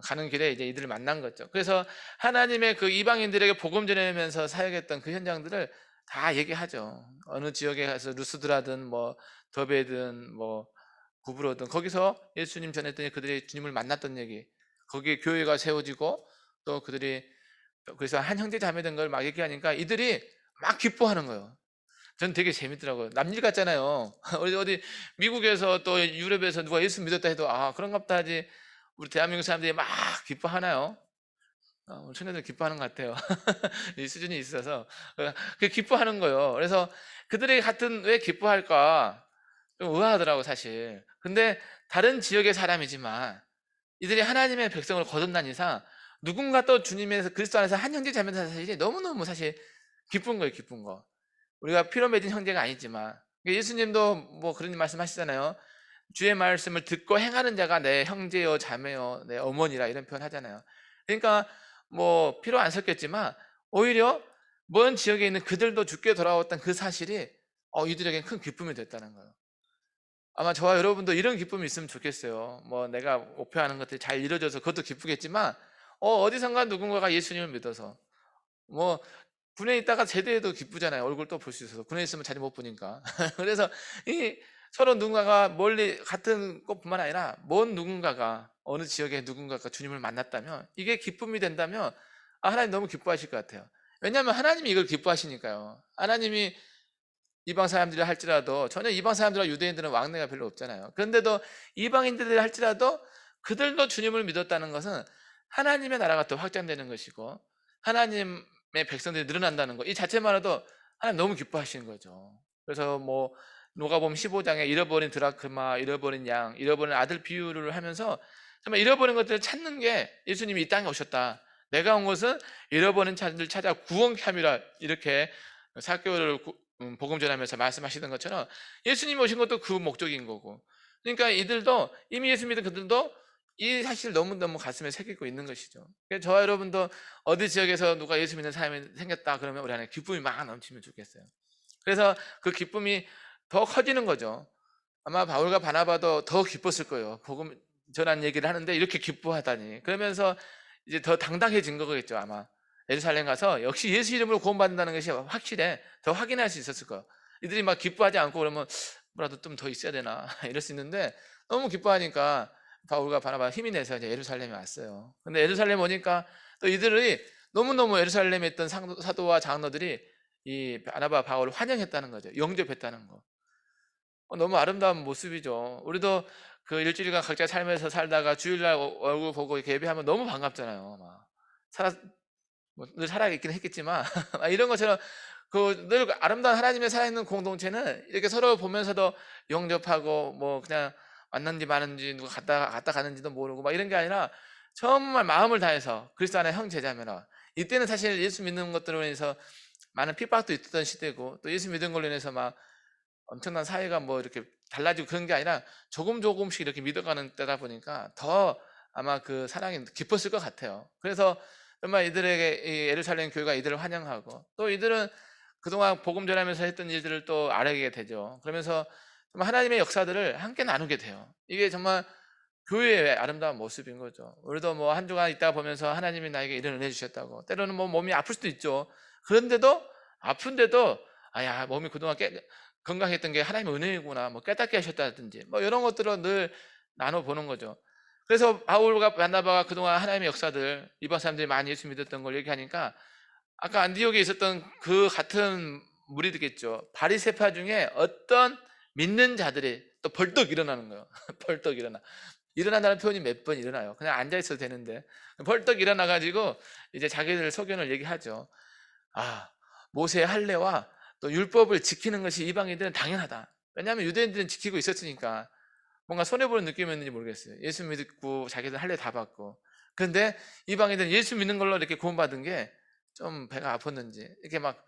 가는 길에 이제 이들을 만난 거죠. 그래서 하나님의 그 이방인들에게 복음 전하면서 사역했던 그 현장들을 다 얘기하죠. 어느 지역에 가서 루스드라든 뭐 더베든 뭐 구브로든 거기서 예수님 전했더니 그들이 주님을 만났던 얘기, 거기에 교회가 세워지고 또 그들이 그래서 한 형제 자매 된 걸 막 얘기하니까 이들이 막 기뻐하는 거예요. 전 되게 재밌더라고요. 남일 같잖아요. 어디 미국에서 또 유럽에서 누가 예수 믿었다 해도 그런갑다 하지 우리 대한민국 사람들이 막 기뻐하나요? 우리 청년들 기뻐하는 것 같아요. 이 수준이 있어서 그 기뻐하는 거예요. 그래서 그들이 같은 왜 기뻐할까 좀 의아하더라고 사실. 근데 다른 지역의 사람이지만 이들이 하나님의 백성을 거듭난 이상 누군가 또 주님에서 그리스도 안에서 한 형제 자매는 사실이 너무너무 사실 기쁜 거예요. 기쁜 거. 우리가 피로 맺은 형제가 아니지만 예수님도 뭐 그런 말씀 하시잖아요. 주의 말씀을 듣고 행하는 자가 내 형제요 자매요 내 어머니라 이런 표현 하잖아요. 그러니까 뭐 피로 안 섞였지만 오히려 먼 지역에 있는 그들도 죽게 돌아왔던 그 사실이 이들에게 큰 기쁨이 됐다는 거예요. 아마 저와 여러분도 이런 기쁨이 있으면 좋겠어요. 뭐 내가 목표하는 것들이 잘 이루어져서 그것도 기쁘겠지만 어디선가 누군가가 예수님을 믿어서 뭐 군에 있다가 제대해도 기쁘잖아요. 얼굴 또 볼 수 있어서. 군에 있으면 자주 못 보니까. 그래서 이 서로 누군가가 멀리 같은 것뿐만 아니라 먼 누군가가 어느 지역에 누군가가 주님을 만났다면 이게 기쁨이 된다면 하나님 너무 기뻐하실 것 같아요. 왜냐하면 하나님이 이걸 기뻐하시니까요. 하나님이 이방 사람들이 할지라도 전혀 이방 사람들과 유대인들은 왕래가 별로 없잖아요. 그런데도 이방인들이 할지라도 그들도 주님을 믿었다는 것은 하나님의 나라가 더 확장되는 것이고 하나님의 백성들이 늘어난다는 것, 이 자체만으로도 하나님 너무 기뻐하시는 거죠. 그래서 뭐 누가복음 15장에 잃어버린 드라크마, 잃어버린 양, 잃어버린 아들 비유를 하면서 정말 잃어버린 것들을 찾는 게 예수님이 이 땅에 오셨다. 내가 온 것은 잃어버린 자들을 찾아 구원케 함이라, 이렇게 사개오를 복음 전하면서 말씀하시던 것처럼 예수님이 오신 것도 그 목적인 거고, 그러니까 이들도 이미 예수 믿은 그들도 이 사실을 너무너무 가슴에 새기고 있는 것이죠. 그래서 저와 여러분도 어디 지역에서 누가 예수 믿는 사람이 생겼다 그러면 우리 안에 기쁨이 막 넘치면 좋겠어요. 그래서 그 기쁨이 더 커지는 거죠. 아마 바울과 바나바도 더 기뻤을 거예요. 복음 전한 얘기를 하는데 이렇게 기뻐하다니. 그러면서 이제 더 당당해진 거겠죠, 아마. 예루살렘 가서 역시 예수 이름으로 구원받는다는 것이 확실해. 더 확인할 수 있었을 거예요. 이들이 막 기뻐하지 않고 그러면 뭐라도 좀 더 있어야 되나 이럴 수 있는데, 너무 기뻐하니까 바울과 바나바 힘이 내서 이제 예루살렘에 왔어요. 근데 예루살렘 오니까 또 이들이 너무너무 예루살렘에 있던 사도와 장로들이 이 바나바 바울을 환영했다는 거죠. 영접했다는 거. 너무 아름다운 모습이죠. 우리도 그 일주일간 각자 삶에서 살다가 주일날 얼굴 보고 이렇게 예배하면 너무 반갑잖아요. 막 늘 살아있긴 했겠지만 이런 것처럼 그 늘 아름다운 하나님의 살아있는 공동체는 이렇게 서로 보면서도 영접하고 뭐 그냥 왔는지 마는지 누가 갔다 가는지도 모르고 막 이런 게 아니라 정말 마음을 다해서 그리스도 안에 형제자매라. 이때는 사실 예수 믿는 것들로 인해서 많은 핍박도 있었던 시대고, 또 예수 믿은 걸로 인해서 막 엄청난 사회가 뭐 이렇게 달라지고 그런 게 아니라 조금씩 이렇게 믿어가는 때다 보니까 더 아마 그 사랑이 깊었을 것 같아요. 그래서 정말 이들에게 이 예루살렘 교회가 이들을 환영하고, 또 이들은 그동안 복음 전하면서 했던 일들을 또 알게 되죠. 그러면서 정말 하나님의 역사들을 함께 나누게 돼요. 이게 정말 교회의 아름다운 모습인 거죠. 우리도 뭐 한 주간 있다가 보면서 하나님이 나에게 이런 은혜 주셨다고, 때로는 뭐 몸이 아플 수도 있죠. 그런데도 아픈데도 아야 몸이 그동안 건강했던 게 하나님의 은혜이구나, 뭐 깨닫게 하셨다든지 뭐 이런 것들을 늘 나눠보는 거죠. 그래서 바울과 바나바가 그동안 하나님의 역사들, 이방 사람들이 많이 예수 믿었던 걸 얘기하니까 아까 안디옥에 있었던 그 같은 무리들겠죠. 바리새파 중에 어떤 믿는 자들이 또 벌떡 일어나는 거예요. 벌떡 일어난다는 표현이 몇 번 일어나요. 그냥 앉아 있어도 되는데 벌떡 일어나 가지고 이제 자기들 소견을 얘기하죠. 모세의 할례와 또 율법을 지키는 것이 이방인들은 당연하다. 왜냐하면 유대인들은 지키고 있었으니까 뭔가 손해보는 느낌이 있는지 모르겠어요. 예수 믿고 자기들 할례 다 받고. 그런데 이방인들은 예수 믿는 걸로 이렇게 구원받은 게 좀 배가 아팠는지 이렇게 막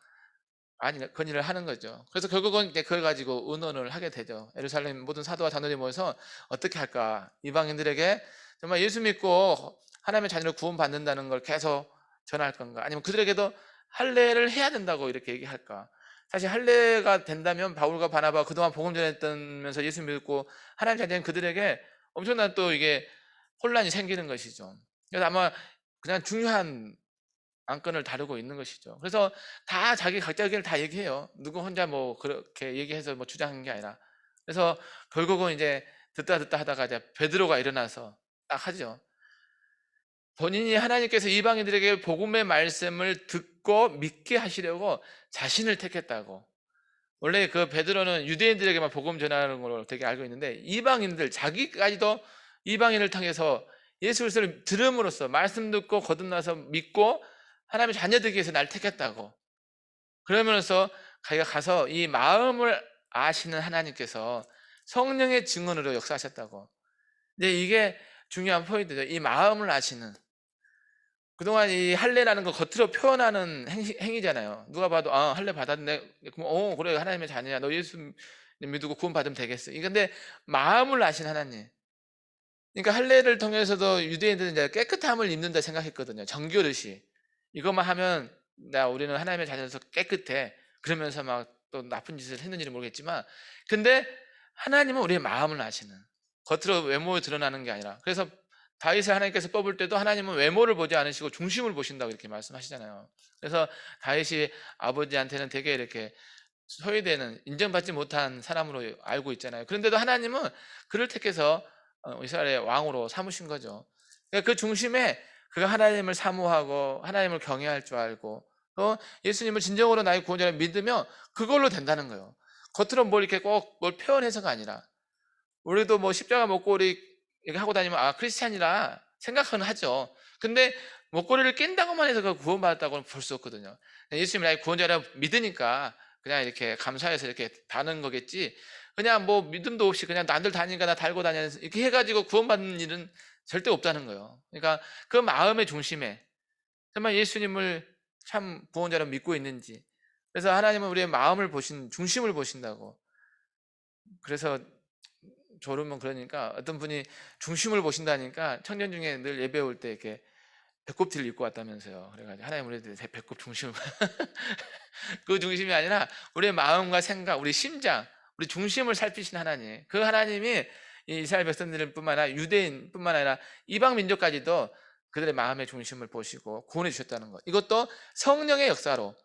건의를 하는 거죠. 그래서 결국은 이제 그걸 가지고 의논을 하게 되죠. 예루살렘 모든 사도와 장로들이 모여서 어떻게 할까? 이방인들에게 정말 예수 믿고 하나님의 자녀를 구원받는다는 걸 계속 전할 건가? 아니면 그들에게도 할례를 해야 된다고 이렇게 얘기할까? 사실 할례가 된다면 바울과 바나바가 그동안 복음 전했다면서 예수 믿고 하나님 자녀인 그들에게 엄청난 또 이게 혼란이 생기는 것이죠. 그래서 아마 그냥 중요한 안건을 다루고 있는 것이죠. 그래서 다 자기 각자 의견을 다 얘기해요. 누구 혼자 뭐 그렇게 얘기해서 뭐 주장한 게 아니라. 그래서 결국은 이제 듣다 하다가 이제 베드로가 일어나서 딱 하죠. 본인이 하나님께서 이방인들에게 복음의 말씀을 듣고 믿게 하시려고 자신을 택했다고. 원래 그 베드로는 유대인들에게만 복음 전하는 걸로 되게 알고 있는데, 이방인들 자기까지도 이방인을 통해서 예수 그리스도를 들음으로써 말씀 듣고 거듭나서 믿고 하나님의 자녀 되기 위해서 날 택했다고. 그러면서 자기가 가서 이 마음을 아시는 하나님께서 성령의 증언으로 역사하셨다고. 근데 이게 중요한 포인트죠. 이 마음을 아시는. 그동안 이 할례라는 거 겉으로 표현하는 행위잖아요. 누가 봐도 할례 받았네. 그래 하나님의 자녀야. 너 예수 믿고 구원 받으면 되겠어. 근데 마음을 아신 하나님. 그러니까 할례를 통해서도 유대인들은 이제 깨끗함을 입는다 생각했거든요. 정결릇이. 이것만 하면 우리는 하나님의 자녀로서 깨끗해. 그러면서 막 또 나쁜 짓을 했는지는 모르겠지만, 근데 하나님은 우리의 마음을 아시는, 겉으로 외모에 드러나는 게 아니라. 그래서 다윗을 하나님께서 뽑을 때도 하나님은 외모를 보지 않으시고 중심을 보신다고 이렇게 말씀하시잖아요. 그래서 다윗이 아버지한테는 되게 이렇게 소외되는, 인정받지 못한 사람으로 알고 있잖아요. 그런데도 하나님은 그를 택해서 이스라엘의 왕으로 삼으신 거죠. 그러니까 그 중심에 그가 하나님을 사모하고 하나님을 경외할 줄 알고 또 예수님을 진정으로 나의 구원자를 믿으면 그걸로 된다는 거예요. 겉으로 뭘 이렇게 꼭 뭘 표현해서가 아니라, 우리도 뭐 십자가 목걸이 이렇게 하고 다니면 아 크리스찬이라 생각은 하죠. 근데 목걸이를 낀다고만 해서 그 구원받았다고는 볼 수 없거든요. 예수님 나의 구원자라 믿으니까 그냥 이렇게 감사해서 이렇게 다는 거겠지, 그냥 뭐 믿음도 없이 그냥 남들 다니니까 나 달고 다니는 이렇게 해가지고 구원받는 일은 절대 없다는 거예요. 그러니까 그 마음의 중심에 정말 예수님을 참 구원자로 믿고 있는지, 그래서 하나님은 우리의 마음을 보신, 중심을 보신다고. 그래서 졸으면, 그러니까 어떤 분이 중심을 보신다니까 청년 중에 늘 예배 올 때 이렇게 배꼽티를 입고 왔다면서요. 그래가지고 하나님 우리들 배꼽 중심을 그 중심이 아니라 우리의 마음과 생각, 우리 심장, 우리 중심을 살피신 하나님, 그 하나님이 이 이스라엘 백성들뿐만 아니라 유대인뿐만 아니라 이방 민족까지도 그들의 마음의 중심을 보시고 구원해 주셨다는 것, 이것도 성령의 역사로.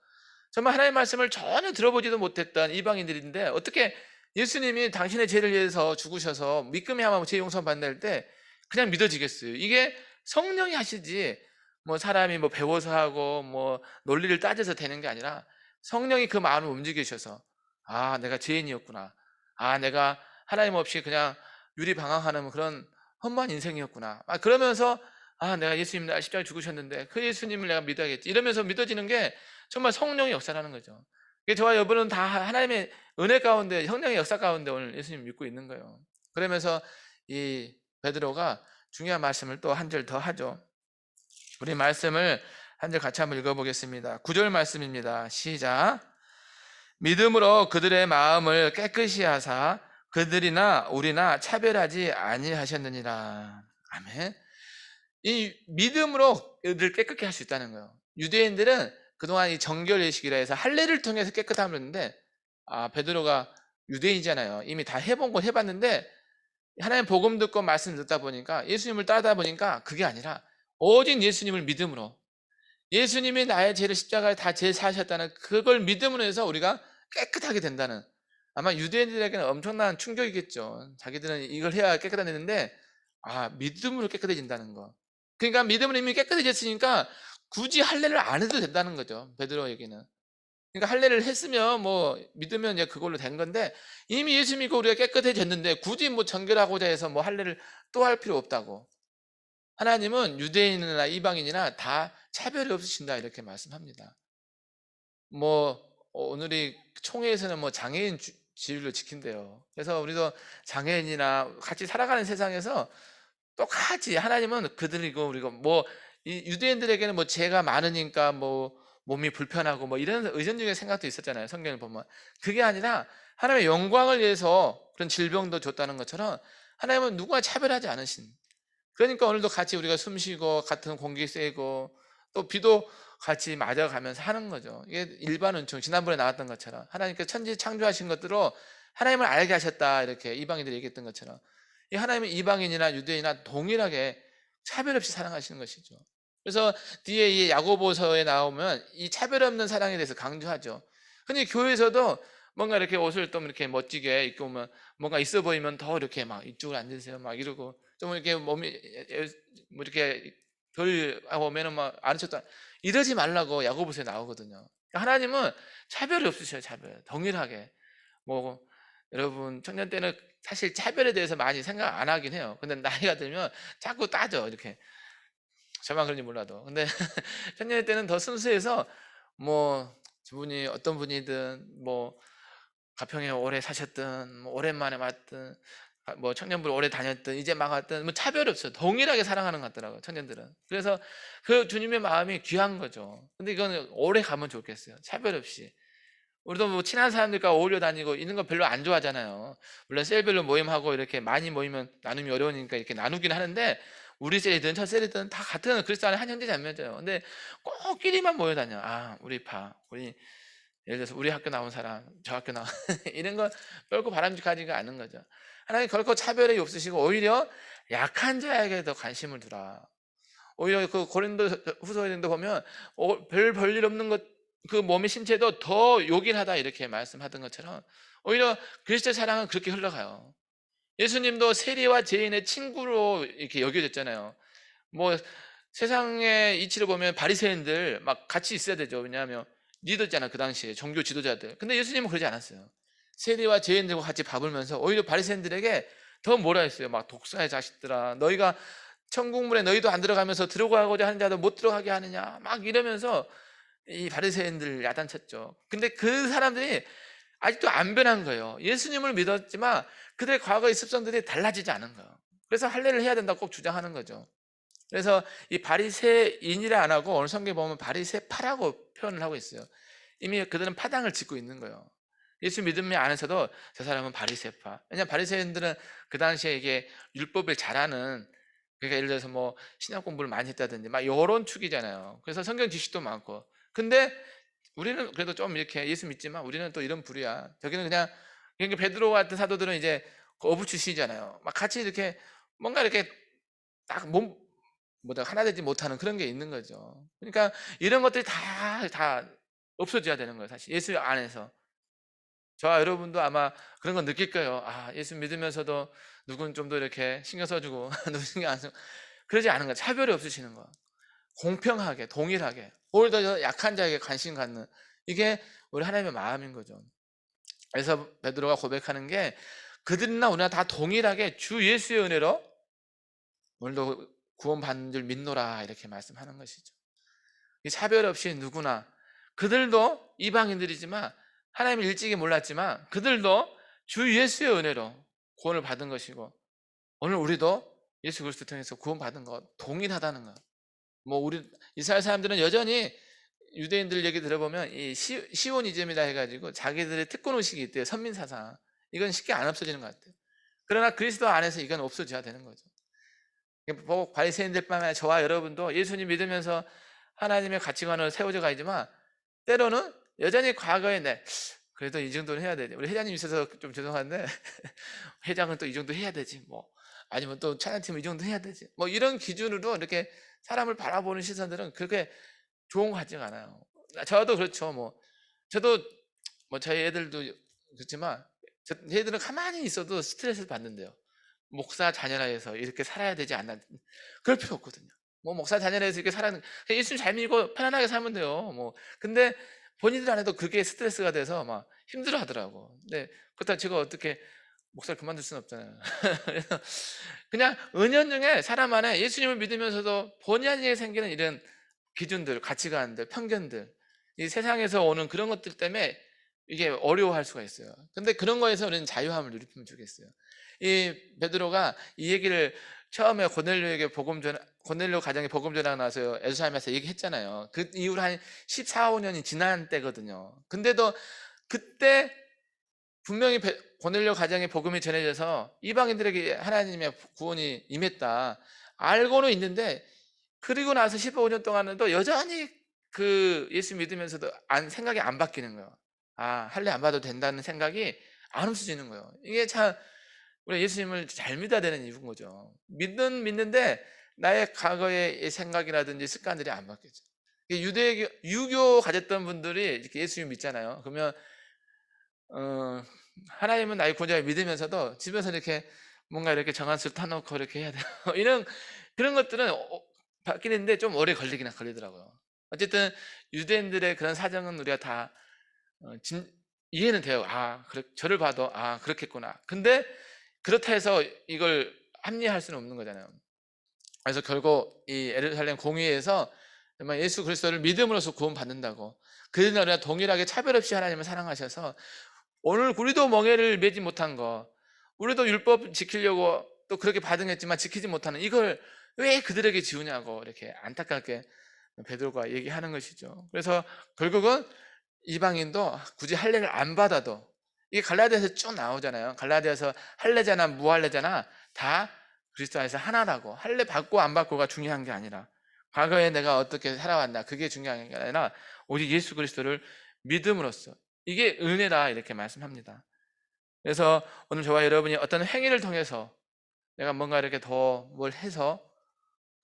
정말 하나님의 말씀을 전혀 들어보지도 못했던 이방인들인데 어떻게 예수님이 당신의 죄를 위해서 죽으셔서 믿음이 하면 죄 용서 받을 때 그냥 믿어지겠어요? 이게 성령이 하시지 뭐 사람이 뭐 배워서 하고 뭐 논리를 따져서 되는 게 아니라 성령이 그 마음을 움직이셔서 아 내가 죄인이었구나, 아 내가 하나님 없이 그냥 유리방황하는 그런 험한 인생이었구나, 아 그러면서 아 내가 예수님 날 십자가에 죽으셨는데 그 예수님을 내가 믿어야겠지, 이러면서 믿어지는 게 정말 성령의 역사라는 거죠. 저와 여러분은 다 하나님의 은혜 가운데, 성령의 역사 가운데 오늘 예수님 믿고 있는 거예요. 그러면서 이 베드로가 중요한 말씀을 또 한 절 더 하죠. 우리 말씀을 한 절 같이 한번 읽어보겠습니다. 9절 말씀입니다. 시작. 믿음으로 그들의 마음을 깨끗이 하사 그들이나 우리나 차별하지 아니하셨느니라. 아멘. 이 믿음으로 그들을 깨끗게 할 수 있다는 거예요. 유대인들은 그동안 이 정결 예식이라 해서 할례를 통해서 깨끗함을 했는데, 아 베드로가 유대인이잖아요. 이미 다 해본 건 해봤는데 하나님 복음 듣고 말씀 듣다 보니까, 예수님을 따르다 보니까 그게 아니라 오직 예수님을 믿음으로, 예수님이 나의 죄를 십자가에 다 제사하셨다는 그걸 믿음으로 해서 우리가 깨끗하게 된다는, 아마 유대인들에게는 엄청난 충격이겠죠. 자기들은 이걸 해야 깨끗해지는데 아 믿음으로 깨끗해진다는 거. 그러니까 믿음으로 이미 깨끗해졌으니까 굳이 할례를 안 해도 된다는 거죠, 베드로에게는. 그러니까 할례를 했으면 뭐 믿으면 이제 그걸로 된 건데, 이미 예수 믿고 우리가 깨끗해졌는데 굳이 뭐 정결하고자 해서 뭐 할례를 또 할 필요 없다고. 하나님은 유대인이나 이방인이나 다 차별이 없으신다 이렇게 말씀합니다. 뭐 오늘이 총회에서는 뭐 장애인 지위를 지킨대요. 그래서 우리도 장애인이나 같이 살아가는 세상에서 똑같이 하나님은 그들이고 우리고, 뭐 이 유대인들에게는 뭐 죄가 많으니까 뭐 몸이 불편하고 뭐 이런 의존적인 생각도 있었잖아요. 성경을 보면 그게 아니라 하나님의 영광을 위해서 그런 질병도 줬다는 것처럼 하나님은 누구나 차별하지 않으신. 그러니까 오늘도 같이 우리가 숨쉬고 같은 공기 쐬고 또 비도 같이 맞아가면서 하는 거죠. 이게 일반 은총, 지난번에 나왔던 것처럼 하나님께서 천지 창조하신 것들로 하나님을 알게 하셨다 이렇게 이방인들이 얘기했던 것처럼, 이 하나님은 이방인이나 유대인이나 동일하게 차별 없이 사랑하시는 것이죠. 그래서 뒤에 이 야고보서에 나오면 이 차별 없는 사랑에 대해서 강조하죠. 근데 교회에서도 뭔가 이렇게 옷을 좀 이렇게 멋지게 입고 오면 뭔가 있어 보이면 더 이렇게 막 이쪽으로 앉으세요 막 이러고, 좀 이렇게 몸이 뭐 이렇게 덜 하고 오면은 막 아는 척도 이러지 말라고 야고보서에 나오거든요. 하나님은 차별이 없으셔요. 차별 동일하게. 뭐 여러분 청년 때는 사실 차별에 대해서 많이 생각 안 하긴 해요. 근데 나이가 들면 자꾸 따져 이렇게. 저만 그런지 몰라도. 근데 청년 때는 더 순수해서 뭐 저분이 어떤 분이든 뭐 가평에 오래 사셨든 뭐 오랜만에 왔든 뭐 청년부를 오래 다녔든 이제 막 왔든 뭐 차별이 없어요. 동일하게 사랑하는 것 같더라고요, 청년들은. 그래서 그 주님의 마음이 귀한 거죠. 근데 이건 오래 가면 좋겠어요, 차별 없이. 우리도 뭐 친한 사람들과 어울려 다니고 이런 거 별로 안 좋아하잖아요. 물론 셀별로 모임하고 이렇게 많이 모이면 나눔이 어려우니까 이렇게 나누긴 하는데, 우리 셀이든 저 셀이든 다 같은 그리스도 안에 한 형제 자매죠. 근데 꼭 끼리만 모여 다녀. 아 우리 우리 예를 들어서 우리 학교 나온 사람, 저 학교 나온 이런 거 별거 바람직하지가 않은 거죠. 하나님 결코 차별이 없으시고 오히려 약한 자에게 더 관심을 두라. 오히려 그 고린도 후서에도 보면 별 볼일 없는 것, 그 몸의 신체도 더 요긴하다 이렇게 말씀하던 것처럼 오히려 그리스도의 사랑은 그렇게 흘러가요. 예수님도 세리와 죄인의 친구로 이렇게 여겨졌잖아요. 뭐 세상의 이치를 보면 바리새인들 막 같이 있어야 되죠. 왜냐하면 리더잖아, 그 당시에 종교 지도자들. 근데 예수님은 그러지 않았어요. 세리와 죄인들과 같이 밥을 면서 오히려 바리새인들에게 더 뭐라 했어요. 막 독사의 자식들아, 너희가 천국문에 너희도 안 들어가면서 들어가고자 하는 자도 못 들어가게 하느냐, 막 이러면서 이 바리새인들 야단쳤죠. 근데 그 사람들이 아직도 안 변한 거예요. 예수님을 믿었지만 그들의 과거의 습성들이 달라지지 않은 거예요. 그래서 할례를 해야 된다고 꼭 주장하는 거죠. 그래서 이 바리새인이라 안 하고 오늘 성경에 보면 바리새파라고 표현을 하고 있어요. 이미 그들은 파당을 짓고 있는 거예요. 예수 믿음이 안에서도 저 사람은 바리새파. 왜냐하면 바리새인들은 그 당시에 이게 율법을 잘하는, 그러니까 예를 들어서 뭐 신학 공부를 많이 했다든지 막 이런 축이잖아요. 그래서 성경 지식도 많고. 근데 우리는 그래도 좀 이렇게 예수 믿지만 우리는 또 이런 부류야. 저기는 그냥, 그러니까 베드로 같은 사도들은 이제 그 어부 출신이잖아요. 막 같이 이렇게 뭔가 이렇게 딱 뭐다 하나 되지 못하는 그런 게 있는 거죠. 그러니까 이런 것들이 다 없어져야 되는 거예요. 사실 예수 안에서. 저와 여러분도 아마 그런 건 느낄 거예요. 아, 예수 믿으면서도 누군 좀 더 이렇게 신경 써주고 누군 신경 안 쓰고 그러지 않은 거예요. 차별이 없으시는 거. 공평하게 동일하게 오히려 더 약한 자에게 관심 갖는, 이게 우리 하나님의 마음인 거죠. 그래서 베드로가 고백하는 게 그들이나 우리나 다 동일하게 주 예수의 은혜로 오늘도 구원받는 줄 믿노라 이렇게 말씀하는 것이죠. 이 차별 없이 누구나, 그들도 이방인들이지만 하나님을 일찍이 몰랐지만 그들도 주 예수의 은혜로 구원을 받은 것이고 오늘 우리도 예수 그리스도 통해서 구원받은 것 동일하다는 것. 뭐 우리 이스라엘 사람들은 여전히 유대인들 얘기 들어보면 이 시오니즘이라 해가지고 자기들의 특권 의식이 있대요. 선민 사상. 이건 쉽게 안 없어지는 것 같아요. 그러나 그리스도 안에서 이건 없어져야 되는 거죠. 뭐 바리새인들뿐만 아니라 저와 여러분도 예수님 믿으면서 하나님의 가치관을 세워져 가지만 때로는 여전히 과거에 그래도 이 정도는 해야 되지. 우리 회장님 있어서 좀 죄송한데 회장은 또 이 정도 해야 되지. 뭐 아니면 또 찬양팀은 이 정도 해야 되지. 뭐 이런 기준으로 이렇게 사람을 바라보는 시선들은 그렇게 좋은 것 같지가 않아요. 저도 그렇죠. 뭐 저도 뭐 저희 애들도 그렇지만 얘들은 가만히 있어도 스트레스를 받는데요. 목사 자녀라 해서 이렇게 살아야 되지 않나, 그럴 필요 없거든요. 뭐 목사 자녀라 해서 이렇게 살아는, 그냥 예수님 잘 믿고 편안하게 살면 돼요. 뭐 근데 본인들 안에도 그게 스트레스가 돼서 막 힘들어 하더라고. 근데 그렇다고 제가 어떻게 목사를 그만둘 수는 없잖아요. 그래서 그냥 은연중에 사람 안에 예수님을 믿으면서도 본의 아니게 생기는 이런 기준들, 가치관들, 편견들, 이 세상에서 오는 그런 것들 때문에 이게 어려워할 수가 있어요. 근데 그런 거에서 우리는 자유함을 누리면 좋겠어요. 이 베드로가 이 얘기를 처음에 고넬료 가정에 복음 전하고 나서 예루살렘에서 얘기했잖아요. 그 이후로 한 14, 15년이 지난 때거든요. 근데도 그때 분명히 고넬료 가정에 복음이 전해져서 이방인들에게 하나님의 구원이 임했다 알고는 있는데, 그리고 나서 15년 동안은 여전히 그 예수 믿으면서도 생각이 안 바뀌는 거예요. 아, 할례 안 받아도 된다는 생각이 안 없어지는 거예요. 이게 참 우리 예수님을 잘 믿어야 되는 이유인 거죠. 믿는데 나의 과거의 생각이라든지 습관들이 안 바뀌죠. 유교 가졌던 분들이 이렇게 예수님 믿잖아요. 그러면 하나님은 나의 구원자를 믿으면서도 집에서 이렇게 뭔가 이렇게 정한술 타놓고 이렇게 해야 돼요. 이런 그런 것들은 바뀌는데 좀 오래 걸리더라고요. 어쨌든 유대인들의 그런 사정은 우리가 다 이해는 돼요. 아, 저를 봐도 아 그렇겠구나. 근데 그렇다 해서 이걸 합리화할 수는 없는 거잖아요. 그래서 결국 이 예루살렘 공의회에서 정말 예수 그리스도를 믿음으로써 구원받는다고, 그들은 우리가 동일하게 차별 없이 하나님을 사랑하셔서 오늘 우리도 멍에를 매지 못한 거, 우리도 율법 지키려고 또 그렇게 받응했지만 지키지 못하는 이걸 왜 그들에게 지우냐고 이렇게 안타깝게 베드로가 얘기하는 것이죠. 그래서 결국은 이방인도 굳이 할례를 안 받아도, 이게 갈라디아에서 쭉 나오잖아요. 갈라디아에서 할례자나 무할례자나 다 그리스도 안에서 하나라고, 할례 받고 안 받고가 중요한 게 아니라 과거에 내가 어떻게 살아왔나 그게 중요한 게 아니라 오직 예수 그리스도를 믿음으로써 이게 은혜다 이렇게 말씀합니다. 그래서 오늘 저와 여러분이 어떤 행위를 통해서 내가 뭔가 이렇게 더 뭘 해서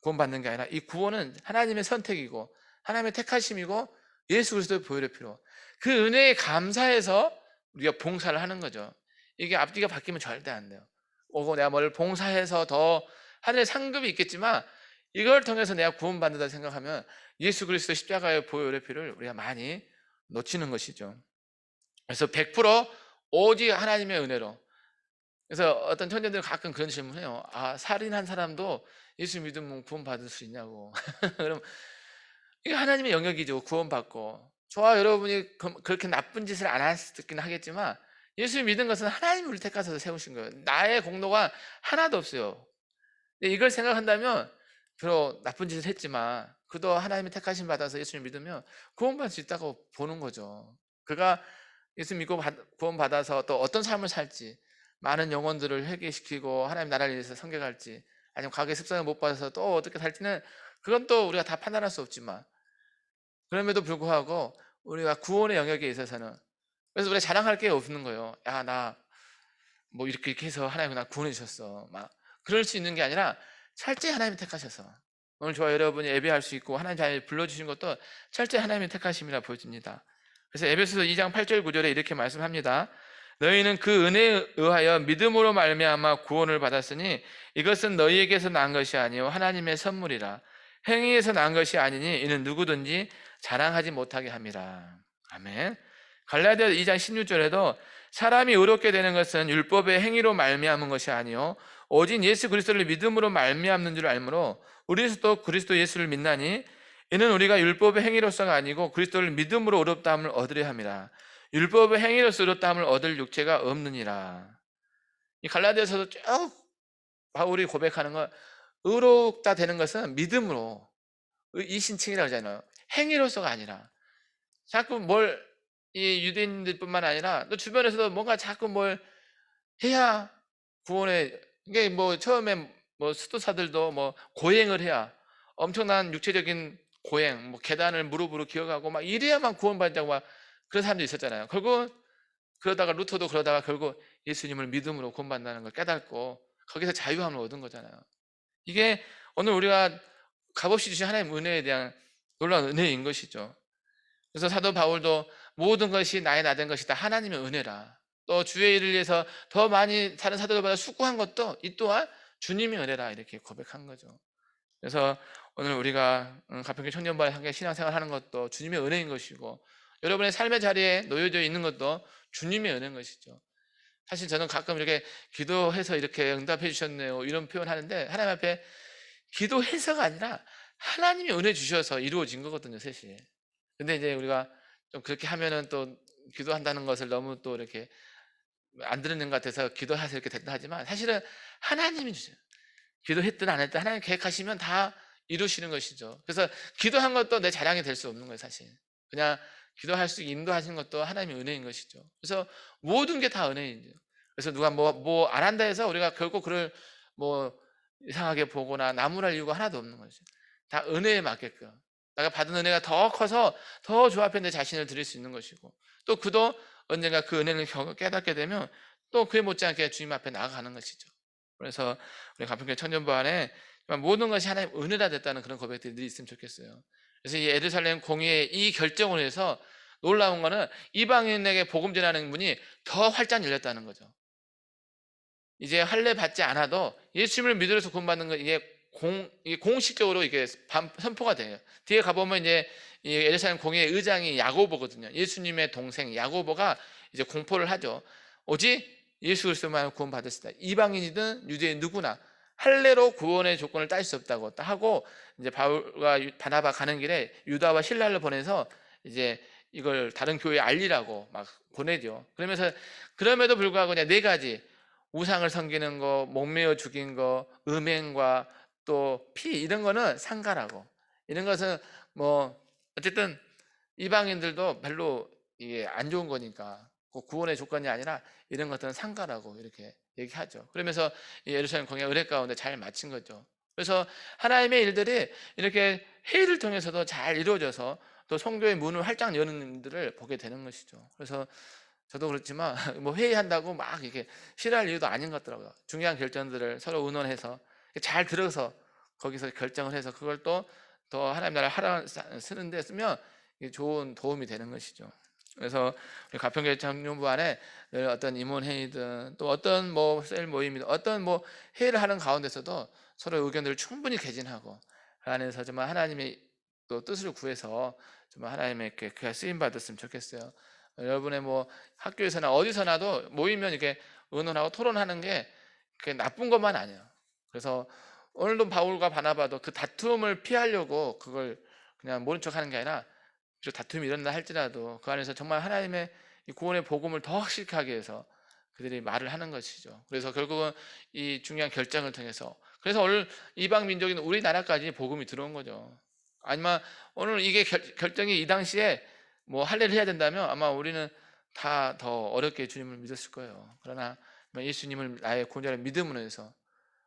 구원받는 게 아니라 이 구원은 하나님의 선택이고 하나님의 택하심이고 예수 그리스도의 보혈의 피로 그 은혜에 감사해서 우리가 봉사를 하는 거죠. 이게 앞뒤가 바뀌면 절대 안 돼요. 오고 내가 뭘 봉사해서 더 하늘의 상급이 있겠지만 이걸 통해서 내가 구원받는다 생각하면 예수 그리스도 십자가의 보혈의 피를 우리가 많이 놓치는 것이죠. 그래서 100% 오직 하나님의 은혜로. 그래서 어떤 청년들 가끔 그런 질문해요. 아, 살인한 사람도 예수 믿으면 구원받을 수 있냐고. 그럼 이게 하나님의 영역이죠. 구원받고. 저와 여러분이 그렇게 나쁜 짓을 안 했긴 하겠지만 예수 믿은 것은 하나님이 우리 택하셔서 세우신 거예요. 나의 공로가 하나도 없어요. 근데 이걸 생각한다면 비록 나쁜 짓을 했지만 그도 하나님의 택하심 받아서 예수를 믿으면 구원받을 수 있다고 보는 거죠. 그가 예수 믿고 구원받아서 또 어떤 삶을 살지, 많은 영혼들을 회개시키고 하나님 나라를 위해서 섬겨갈지, 아니면 과거의 습성을 못 받아서 또 어떻게 살지는 그건 또 우리가 다 판단할 수 없지만 그럼에도 불구하고 우리가 구원의 영역에 있어서는 그래서 우리가 자랑할 게 없는 거예요. 야, 나 뭐 이렇게 해서 하나님이 나 구원해 주셨어. 막 그럴 수 있는 게 아니라 철저히 하나님이 택하셔서 오늘 저와 여러분이 예배할 수 있고 하나님 자리에 불러주신 것도 철저히 하나님의 택하심이라 보여집니다. 그래서 에베소서 2장 8절 9절에 이렇게 말씀합니다. 너희는 그 은혜에 의하여 믿음으로 말미암아 구원을 받았으니 이것은 너희에게서 난 것이 아니요 하나님의 선물이라. 행위에서 난 것이 아니니 이는 누구든지 자랑하지 못하게 함이라. 아멘. 갈라디아 2장 16절에도 사람이 의롭게 되는 것은 율법의 행위로 말미암은 것이 아니요 오직 예수 그리스도를 믿음으로 말미암는 줄 알므로 우리도 그리스도 예수를 믿나니 이는 우리가 율법의 행위로서가 아니고 그리스도를 믿음으로 의롭다함을 얻으려 함이라. 율법의 행위로서 의롭다함을 얻을 육체가 없느니라. 이 갈라디아서도 쭉 바울이 고백하는 건 의롭다 되는 것은 믿음으로 이신칭이라고 하잖아요. 행위로서가 아니라 자꾸 이 유대인들뿐만 아니라 또 주변에서도 뭔가 자꾸 뭘 해야 구원에 이게 처음에 수도사들도 고행을 해야 엄청난 육체적인 고행 계단을 무릎으로 기어가고 막 이래야만 구원받자고 막 그런 사람도 있었잖아요. 결국 그러다가 루터도 그러다가 결국 예수님을 믿음으로 구원받는다는 걸 깨닫고 거기서 자유함을 얻은 거잖아요. 이게 오늘 우리가 값없이 주신 하나님의 은혜에 대한 놀라운 은혜인 것이죠. 그래서 사도 바울도 모든 것이 나의 나된 것이다. 하나님의 은혜라. 또 주의 일을 위해서 더 많이 다른 사도들보다 수고한 것도 이 또한 주님의 은혜라 이렇게 고백한 거죠. 그래서 오늘 우리가 가평교 청년부와 함께 신앙생활 하는 것도 주님의 은혜인 것이고 여러분의 삶의 자리에 놓여져 있는 것도 주님의 은혜인 것이죠. 사실 저는 가끔 이렇게 기도해서 이렇게 응답해 주셨네요 이런 표현 하는데 하나님 앞에 기도해서가 아니라 하나님이 은혜 주셔서 이루어진 거거든요 사실. 근데 이제 우리가 좀 그렇게 하면은 또 기도한다는 것을 너무 또 이렇게 안 들었는 것 같아서 기도해서 이렇게 됐다 하지만 사실은 하나님이 주세요. 기도했든 안 했든 하나님 계획하시면 다 이루시는 것이죠. 그래서 기도한 것도 내 자랑이 될 수 없는 거예요 사실. 그냥 기도할 수 있게 인도하시는 것도 하나님의 은혜인 것이죠. 그래서 모든 게 다 은혜이죠. 그래서 누가 뭐 안 한다 해서 우리가 결국 그를 이상하게 보거나 나무랄 이유가 하나도 없는 거죠. 다 은혜에 맞게끔 내가 받은 은혜가 더 커서 더 주 앞에 내 자신을 드릴 수 있는 것이고 또 그도 언젠가 그 은혜를 깨닫게 되면 또 그에 못지않게 주님 앞에 나아가는 것이죠. 그래서 우리 가평교회 청년부 안에 모든 것이 하나님 은혜가 됐다는 그런 고백들이 늘 있으면 좋겠어요. 그래서 이 예루살렘 공의의 이 결정을 해서 놀라운 거는 이방인에게 복음 전하는 문이 더 활짝 열렸다는 거죠. 이제 할례 받지 않아도 예수님을 믿으면서 구원받는 건 이게 공식적으로 이게 선포가 돼요. 뒤에 가보면 이제 이 예루살렘 공의의 의장이 야고보거든요. 예수님의 동생 야고보가 이제 공포를 하죠. 오직 예수 그리스도만 구원받을 수 있다. 이방인이든 유대인 누구나 할례로 구원의 조건을 딸 수 없다고 하고 이제 바울과 바나바 가는 길에 유다와 실라를 보내서 이제 이걸 다른 교회에 알리라고 막 보내죠. 그러면서 그럼에도 불구하고 그냥 네 가지 우상을 섬기는 거, 목매어 죽인 거, 음행과 또 피 이런 거는 상가라고. 이런 것은 어쨌든 이방인들도 별로 이게 안 좋은 거니까 구원의 조건이 아니라 이런 것들은 상가라고 이렇게 얘기하죠. 그러면서 예루살렘 공의 의례 가운데 잘 마친 거죠. 그래서 하나님의 일들이 이렇게 회의를 통해서도 잘 이루어져서 또 성교의 문을 활짝 여는 일들을 보게 되는 것이죠. 그래서 저도 그렇지만 뭐 회의한다고 막 이렇게 싫어할 이유도 아닌 것 같더라고요. 중요한 결정들을 서로 의논해서 잘 들어서 거기서 결정을 해서 그걸 또 더 하나님 나라를 하라 쓰는데 쓰면 이게 좋은 도움이 되는 것이죠. 그래서 우리 가평교회 청년부 안에 늘 어떤 임원회의든 또 어떤 뭐 셀 모임이든 어떤 뭐 회의를 하는 가운데서도 서로 의견들을 충분히 개진하고 그 안에서 정말 하나님의 또 뜻을 구해서 정말 하나님의 그 쓰임 받았으면 좋겠어요. 여러분의 뭐 학교에서나 어디서나도 모이면 이렇게 의논하고 토론하는 게 그게 나쁜 것만 아니에요. 그래서 오늘도 바울과 바나바도 그 다툼을 피하려고 그걸 그냥 모른 척하는 게 아니라 다툼이 일어난다 할지라도 그 안에서 정말 하나님의 이 구원의 복음을 더 확실하게 해서 그들이 말을 하는 것이죠. 그래서 결국은 이 중요한 결정을 통해서 그래서 오늘 이방 민족인 우리나라까지 복음이 들어온 거죠. 아니면 오늘 이게 결정이 이 당시에 뭐 할례를 해야 된다면 아마 우리는 다 더 어렵게 주님을 믿었을 거예요. 그러나 예수님을 나의 구원자를 믿음으로 해서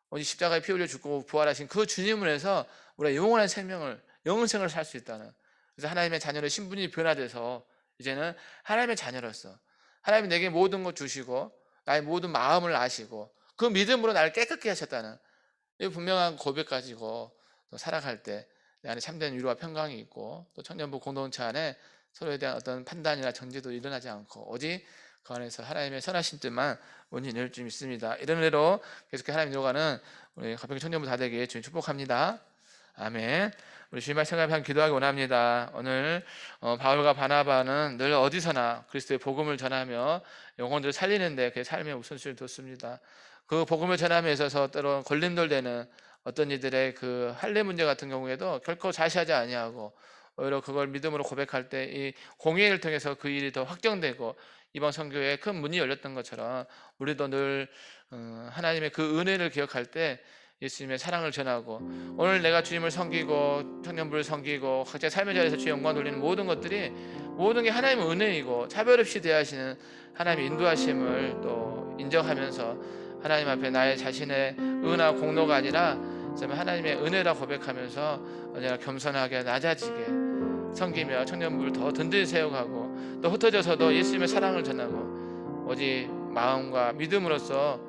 오직 십자가에 피 흘려 죽고 부활하신 그 주님을 해서 우리가 영원한 생명을 영생을 살 수 있다는, 그래서 하나님의 자녀의 신분이 변화돼서 이제는 하나님의 자녀로서 하나님이 내게 모든 것 주시고 나의 모든 마음을 아시고 그 믿음으로 나를 깨끗게 하셨다는 이 분명한 고백 가지고 또 살아갈 때 내 안에 참된 위로와 평강이 있고 또 청년부 공동체 안에 서로에 대한 어떤 판단이나 정죄도 일어나지 않고 오직 그 안에서 하나님의 선하신 뜻만 온전히 이룰 줄 믿습니다. 이런 의로 계속해 하나님 인도가는 우리 가평 청년부 다 되게 주님 축복합니다. 아멘. 우리 주님 말씀 앞에 기도하기 원합니다. 오늘 바울과 바나바는 늘 어디서나 그리스도의 복음을 전하며 영혼들을 살리는데 그 삶의 우선순위를 뒀습니다. 그 복음을 전함에 있어서 때로 걸림돌되는 어떤 이들의 그 할례 문제 같은 경우에도 결코 자시하지 아니하고 오히려 그걸 믿음으로 고백할 때 이 공의를 통해서 그 일이 더 확정되고 이번 선교에 큰 문이 열렸던 것처럼 우리도 늘 하나님의 그 은혜를 기억할 때 예수님의 사랑을 전하고 오늘 내가 주님을 섬기고 청년부를 섬기고 각자 삶의 자리에서 주의 영광 돌리는 모든 것들이 모든 게 하나님의 은혜이고 차별 없이 대하시는 하나님의 인도하심을 또 인정하면서 하나님 앞에 나의 자신의 의나 공로가 아니라 정말 하나님의 은혜라 고백하면서 언제나 겸손하게 낮아지게 섬기며 청년부를 더 든든히 세워가고 또 흩어져서도 예수님의 사랑을 전하고 오직 마음과 믿음으로써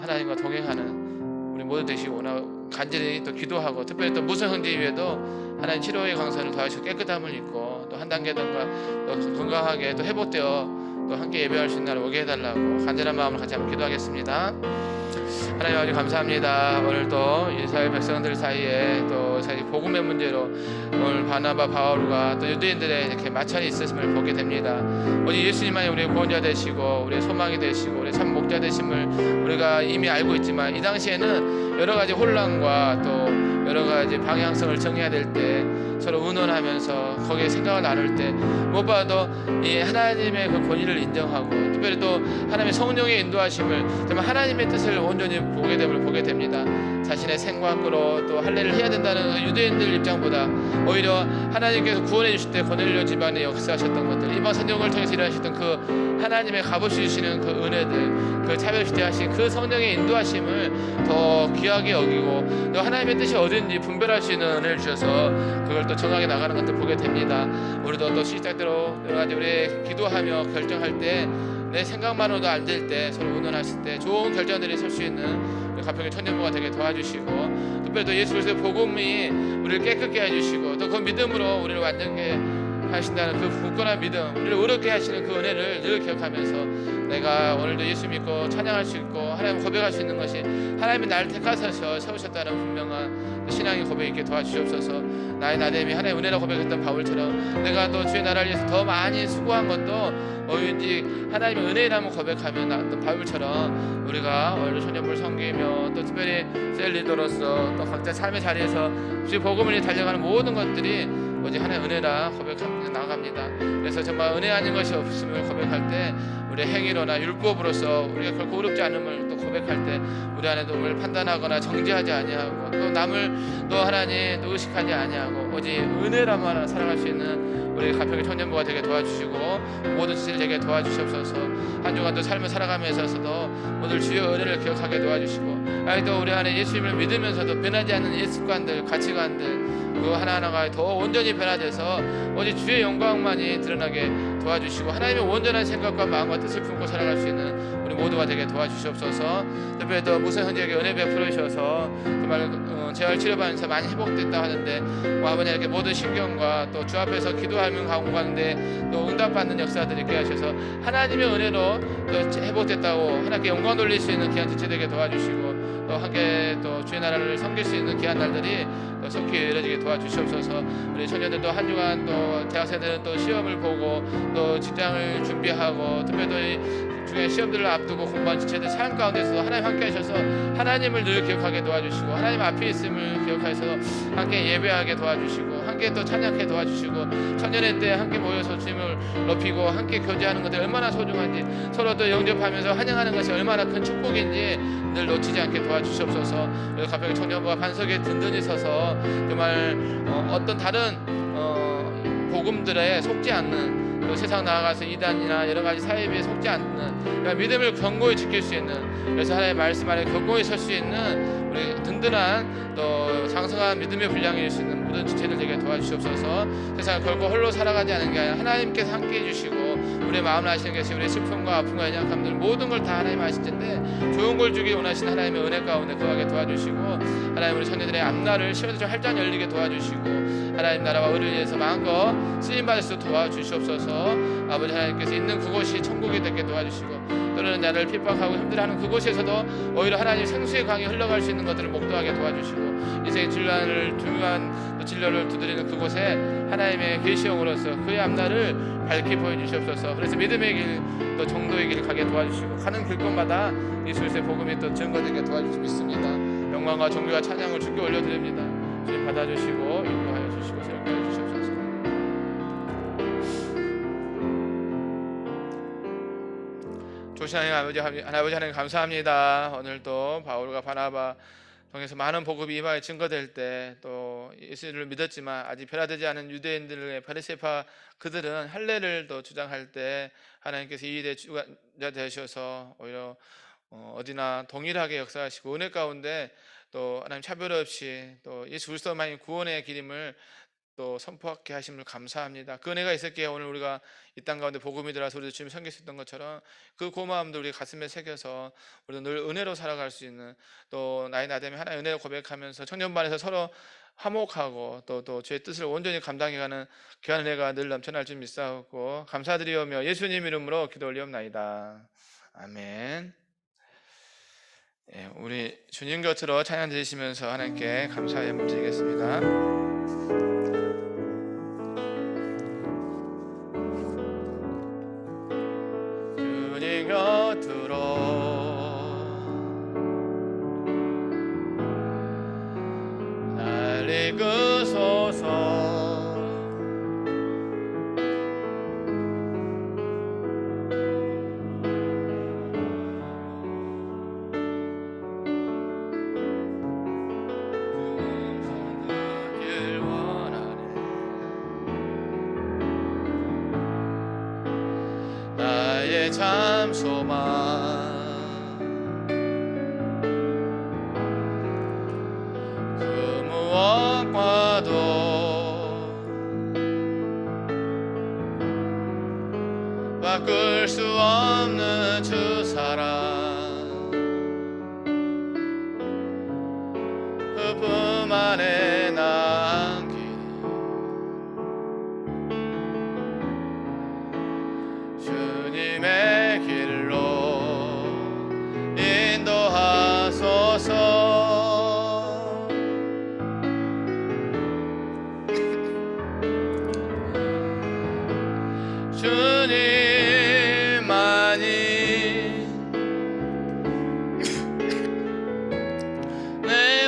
하나님과 동행하는 우리 모두 되시고 원하고 간절히 또 기도하고 특별히 또 무성 형제 위에도 하나님 치료의 강선을 더하시고 깨끗함을 입고 또 한 단계 더 건강하게 또 회복되어 또 함께 예배할 수 있는 날 오게 해달라고 간절한 마음으로 같이 한번 기도하겠습니다. 하나님 아버지 감사합니다. 오늘도 이스라엘 백성들 사이에 또 사실 복음의 문제로 오늘 바나바 바울과 또 유대인들의 이렇게 마찰이 있었음을 보게 됩니다. 오직 예수님만이 우리의 구원자 되시고 우리의 소망이 되시고 우리의 참 목자 되심을 우리가 이미 알고 있지만 이 당시에는 여러 가지 혼란과 또 여러 가지 방향성을 정해야 될 때 서로 의논하면서 거기에 생각을 나눌 때 무엇보다도 이 하나님의 그 권위를 인정하고 특별히 또 하나님의 성령의 인도하심을 정말 하나님의 뜻을 온전히 보게 됨을 보게 됩니다. 자신의 생각으로 또 할례를 해야 된다는 그 유대인들 입장보다 오히려 하나님께서 구원해 주실 때 고넬료 집안에 역사하셨던 것들 이번 성령을 통해서 일하셨던 그 하나님의 값없이 주시는 그 은혜들 그 차별없이 대하신 그 성령의 인도하심을 더 귀하게 여기고 또 하나님의 뜻이 어딘지 분별할 수 있는 은혜를 주셔서 그걸 또 정하게 나가는 것들 보게 됩니다. 우리도 또 시작대로 여러 가지 우리 기도하며 결정할 때 내 생각만으로도 안 될 때 서로 의논하실 때 좋은 결정들이 설 수 있는 가평의 청년부가 되게 도와주시고 특별히 또 예수 그리스도의 복음이 우리를 깨끗게 해주시고 또 그 믿음으로 우리를 완전하게 하신다는 그 굳건한 믿음 우리를 의롭게 하시는 그 은혜를 늘 기억하면서 내가 오늘도 예수 믿고 찬양할 수 있고 하나님 고백할 수 있는 것이 하나님이 나를 택하셔서 세우셨다는 분명한 신앙의 고백 있게 도와주시옵소서. 나의 나됨이 하나님의 은혜라 고백했던 바울처럼 내가 또 주의 나라를 위해서 더 많이 수고한 것도 왠지 하나님의 은혜라면 고백하며 나왔던 바울처럼 우리가 오늘도 청년부를 섬기며 또 특별히 셀 리더로서 또 각자 삶의 자리에서 주의 복음을 위해 달려가는 모든 것들이 오직 하나님의 은혜라 고백하며 나아갑니다. 그래서 정말 은혜 아닌 것이 없음을 고백할 때 우리의 행위로나 율법으로서 우리가 결코 어렵지 않음을 또 고백할 때 우리 안에 우리를 판단하거나 정죄하지 아니하고 또 남을 또 하나님 또 의식하지 아니하고 오직 은혜라만 살아갈 수 있는 우리 가평의 청년부가 되게 도와주시고 모든 짓을 되게 도와주시옵소서. 한 주간도 삶을 살아가면서 있어서도 모두 주의 은혜를 기억하게 도와주시고 아직도 우리 안에 예수님을 믿으면서도 변하지 않는 습관들 가치관들 그 하나하나가 더 온전히 변화돼서 오직 주의 영광만이 드러나게 도와주시고 하나님의 온전한 생각과 마음과 뜻을 품고 살아갈 수 있는 우리 모두가 되게 도와주시옵소서. 특별히 또 무선 형제에게 은혜 베풀어 주셔서 정말 재활 치료받으면서 많이 회복됐다 하는데 아버지 이렇게 모든 신경과 또 주 앞에서 기도하는 가운데 또 응답받는 역사들 있게 하셔서 하나님의 은혜로 또 회복됐다고 하나님께 영광 돌릴 수 있는 귀한 지체 되게 도와주시고 또 함께 또 주의 나라를 섬길 수 있는 귀한 날들이 또 속히 이루어지게 도와주시옵소서. 우리 청년들도 한 주간 또 대학생들은 또 시험을 보고 또 직장을 준비하고 특별히 중에 시험들을 앞두고 공부한 지체들 삶 가운데서 하나님 함께 하셔서 하나님을 늘 기억하게 도와주시고 하나님 앞에 있음을 기억하셔서 함께 예배하게 도와주시고 함께 또 찬양하게 도와주시고 청년의 때 함께 모여서 주님을 높이고 함께 교제하는 것들이 얼마나 소중한지 서로 또 영접하면서 환영하는 것이 얼마나 큰 축복인지 늘 놓치지 않게 도와주시옵소서. 그리고 갑자기 청년부가 반석에 든든히 서서 정말 어떤 다른 복음들에 속지 않는 또 세상 나아가서 이단이나 여러 가지 사회비에 속지 않는 그러니까 믿음을 견고히 지킬 수 있는 그래서 하나님의 말씀 안에 견고히 설 수 있는 우리 든든한 또 장성한 믿음의 분량일 수 있는 모든 지체들 되게 도와주시옵소서. 세상을 결코 홀로 살아가지 않은 게 아니라 하나님께서 함께 해주시고 우리의 마음을 아시는 것이 우리의 슬픔과 아픔과 연약함들 모든 걸 다 하나님 아실 텐데 좋은 걸 주기 원하시는 하나님의 은혜 가운데 거하게 도와주시고 하나님 우리 자녀들의 앞날을 시험에서 활짝 열리게 도와주시고 하나님 나라와 의를 위해서 마음껏 쓰임받을 수 도와주시옵소서. 아버지 하나님께서 있는 그곳이 천국이 되게 도와주시고 또는 나를 핍박하고 힘들어하는 그곳에서도 오히려 하나님 생수의 강이 흘러갈 수 있는 것들을 목도하게 도와주시고 인생의 중요한 진로를 두드리는 그곳에 하나님의 계시형으로서 그의 앞날을 밝히 보여주시옵소서. 그래서 믿음의 길 또 정도의 길 가게 도와주시고 가는 길곳마다 예수의 복음이 또 증거되게 도와주시 믿습니다. 영광과 존귀와 찬양을 주께 올려드립니다. 주님 받아주시고 인도하여 주시고 새롭게 해주시옵소서. 조시하는 아버지 하나님 감사합니다. 오늘도 바울과 바나바 통해서 많은 복음이 임하여 증거될 때 또 예수를 믿었지만 아직 변화되지 않은 유대인들의 바리새파 그들은 할례를 또 주장할 때 하나님께서 이 일에 주가 되셔서 오히려 어디나 동일하게 역사하시고 은혜 가운데 또 하나님 차별 없이 또 예수 그리스도만이 구원의 길임을 또 선포하게 하심을 감사합니다. 그 은혜가 있었기에 오늘 우리가 이 땅 가운데 복음이 들어서 우리도 주님 섬길 수 있던 것처럼 그 고마움도 우리 가슴에 새겨서 우리도 늘 은혜로 살아갈 수 있는 또 나이 나되면 하나의 은혜를 고백하면서 청년반에서 서로 화목하고 또 주의 뜻을 온전히 감당해가는 귀한 은혜가 늘 넘쳐날 줄 믿사옵고 감사드리오며 예수님 이름으로 기도 올리옵나이다. 아멘. 예, 우리 주님 곁으로 찬양 드리시면서 하나님께 감사의 예물 드리겠습니다. 주님 곁으로 날 이끄소서. 나의 참 소망 그 무엇과도 바꿀 수 없는 주 사랑 그 품 안에 남긴 주님의 길로 인도하소서. 주님만이 내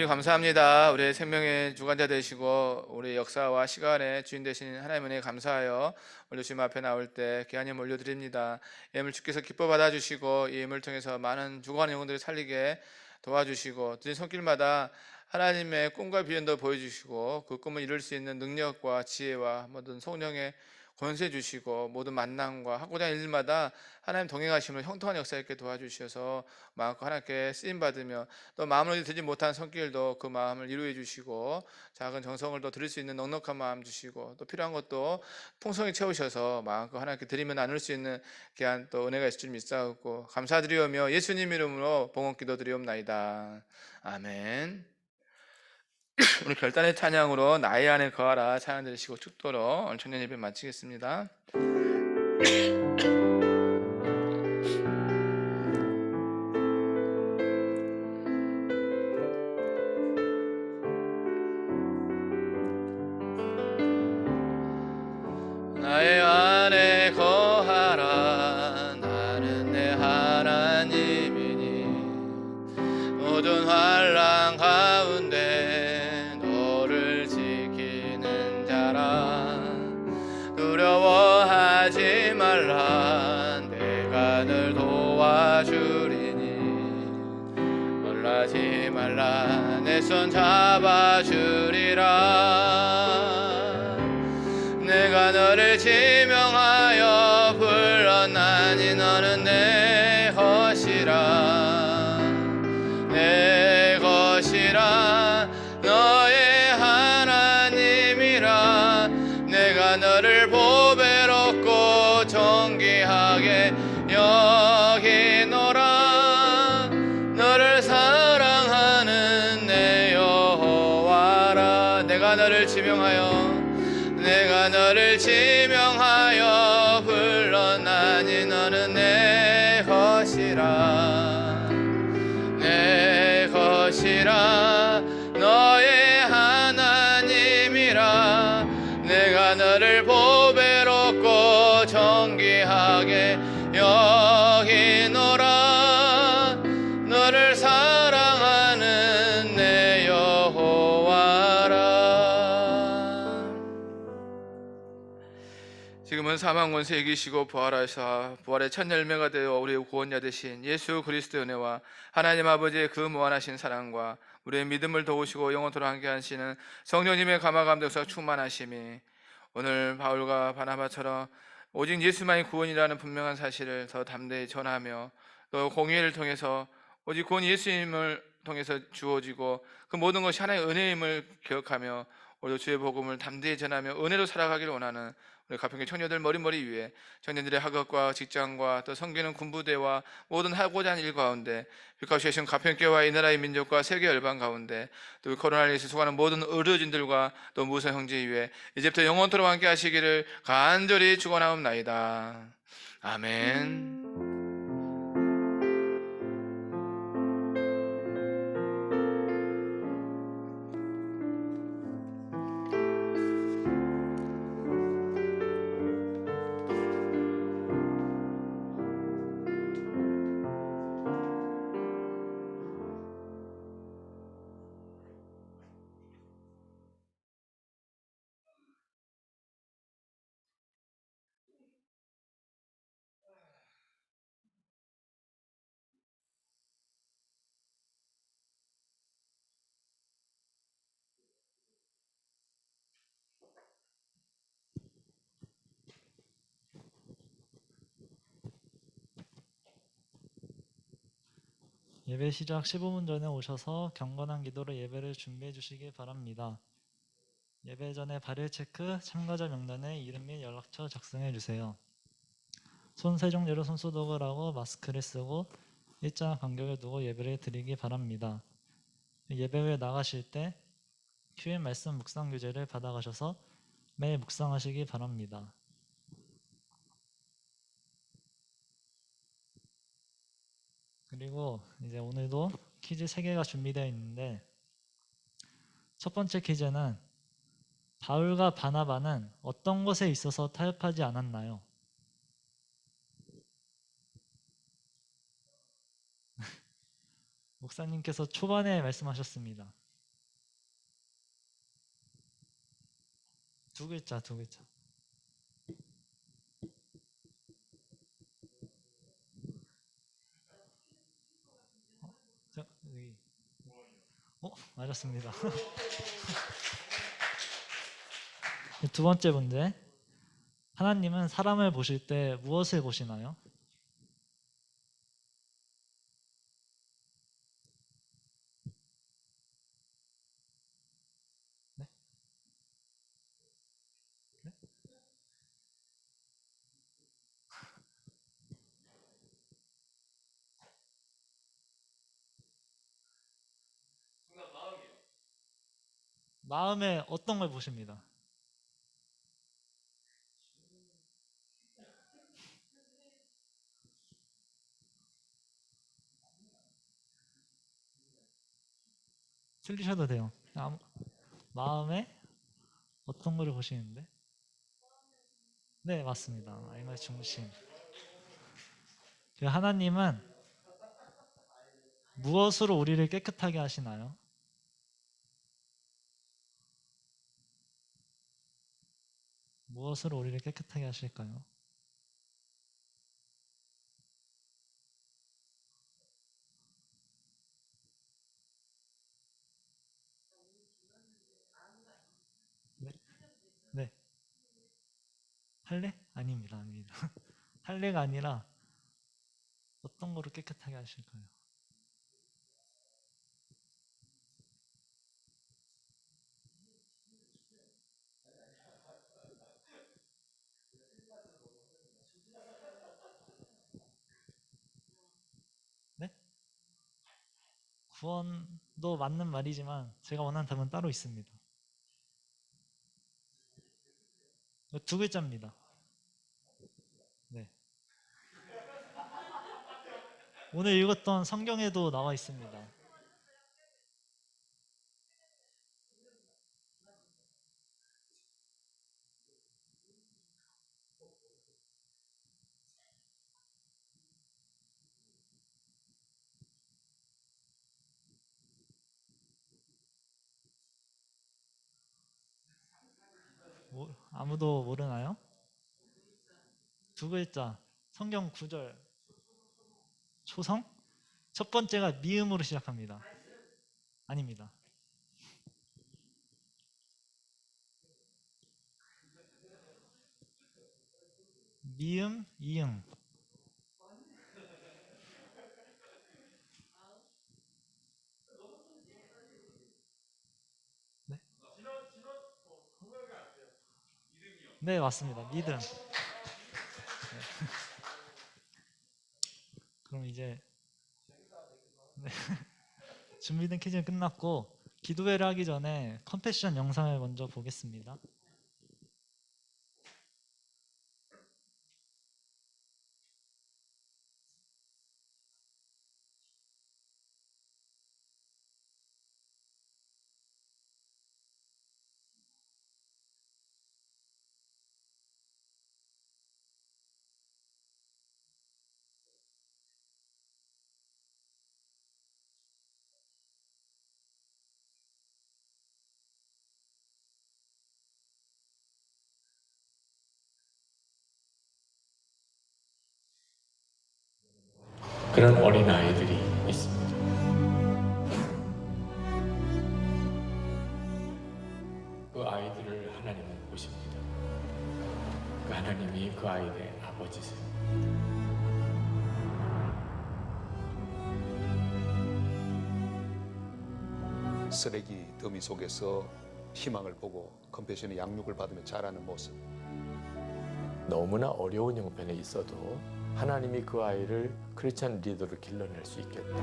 아버지 감사합니다. 우리의 생명의 주관자 되시고 우리의 역사와 시간의 주인 되신 하나님 은혜에 감사하여 오늘 주님 앞에 나올 때 귀한 예물 올려드립니다. 예물 주께서 기뻐 받아주시고 이 예물을 통해서 많은 죽어가는 영혼들을 살리게 도와주시고 드린 손길마다 하나님의 꿈과 비전도 보여주시고 그 꿈을 이룰 수 있는 능력과 지혜와 모든 성령의 권세 주시고 모든 만남과 하고자 하는 일마다 하나님 동행하심을 형통한 역사 있게 도와주셔서 마음껏 하나님께 쓰임 받으며 또 마음을 들지 못한 손길도 그 마음을 이루어 주시고 작은 정성을 더 드릴 수 있는 넉넉한 마음 주시고 또 필요한 것도 풍성히 채우셔서 마음껏 하나님께 드리면 나눌 수 있는 귀한 또 은혜가 있을 줄 믿사옵고 감사드리오며 예수님 이름으로 봉헌 기도드리옵나이다. 아멘. 우리 결단의 찬양으로 나의 안에 거하라 찬양 들으시고 축도로 오늘 청년 예배 마치겠습니다. 나의 안에 거하라 나는 내 하나님이니 모든 환난 가운데 너를 지키는 자라 두려워하지 말라 내가 늘 도와주리니 놀라지 말라 내 손 잡아주리라 내가 너를 지명하여 불렀나니 너는 내 것이라 내 것이라 너의 하나님이라 내가 너를 보배롭고 존귀하게 여기노라 너를 사랑하는 내 여호와라 내가 너를 지명하여 불렀나니 너는 내 것이라 내 것이라 너의 하나님이라 내가 너를 보배롭고 존귀하게 여기노라 너를 사랑하는 내 여호와라. 지금은 사망 권세 이기시고 부활하사 부활의 첫 열매가 되어 우리의 구원자 되신 예수 그리스도의 은혜와 하나님 아버지의 그 무한하신 사랑과 우리의 믿음을 도우시고 영원토록 함께 하시는 성령님의 감화 감동사 충만하심이 오늘 바울과 바나바처럼 오직 예수만이 구원이라는 분명한 사실을 더 담대히 전하며 또 공의를 통해서 오직 구원 예수님을 통해서 주어지고 그 모든 것이 하나의 은혜임을 기억하며 오늘 주의 복음을 담대히 전하며 은혜로 살아가기를 원하는 우리 가평교 청년들 머리머리 위에 청년들의 학업과 직장과 또 섬기는 군부대와 모든 하고자 하는 일 가운데 빛가시신 가평교와 이 나라의 민족과 세계 열방 가운데 또 코로나를 위해서 수고하는 모든 의료진들과 또 무사 형제 위에 이제부터 영원토록 함께 하시기를 간절히 축원하옵나이다. 아멘. 예배 시작 15분 전에 오셔서 경건한 기도로 예배를 준비해 주시기 바랍니다. 예배 전에 발열 체크, 참가자 명단에 이름 및 연락처 작성해 주세요. 손 세정제로 손소독을 하고 마스크를 쓰고 일정한 간격을 두고 예배를 드리기 바랍니다. 예배 후에 나가실 때 QM 말씀 묵상 교재를 받아가셔서 매일 묵상하시기 바랍니다. 그리고 이제 오늘도 퀴즈 3개가 준비되어 있는데 첫 번째 퀴즈는 바울과 바나바는 어떤 것에 있어서 타협하지 않았나요? 목사님께서 초반에 말씀하셨습니다. 두 글자, 두 글자. 여기. 맞았습니다. 두 번째 문제. 하나님은 사람을 보실 때 무엇을 보시나요? 네? 네? 마음에 어떤 걸 보십니다. 틀리셔도 돼요. 마음에 어떤 거를 보시는데? 네, 맞습니다. 마음의 중심. 하나님은 무엇으로 우리를 깨끗하게 하시나요? 무엇으로 우리를 깨끗하게 하실까요? 네. 네. 할례? 아닙니다. 아닙니다. 할례가 아니라 어떤 거로 깨끗하게 하실까요? 네? 구원도 맞는 말이지만 제가 원하는 답은 따로 있습니다. 두 글자입니다. 네. 오늘 읽었던 성경에도 나와 있습니다. 아무도 모르나요? 두 글자. 성경 구절. 초성? 첫 번째가 미음으로 시작합니다. 아닙니다. 미음, 이응. 네? 네, 맞습니다. 믿음. 네. 그럼 이제 네. 준비된 퀴즈는 끝났고 기도회를 하기 전에 컨페션 영상을 먼저 보겠습니다. 그런 어린아이들이 있습니다. 그 아이들을 하나님은 보십니다. 그 하나님이 그 아이들의 아버지세요. 쓰레기 더미 속에서 희망을 보고 컴패션의 양육을 받으며 자라는 모습. 너무나 어려운 형편에 있어도 하나님이 그 아이를 크리스찬 리더로 길러낼 수 있겠다.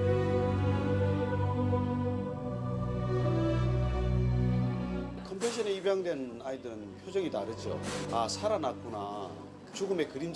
컴패션에 입양된 아이들은 표정이 다르죠. 아, 살아났구나. 죽음의 그림자.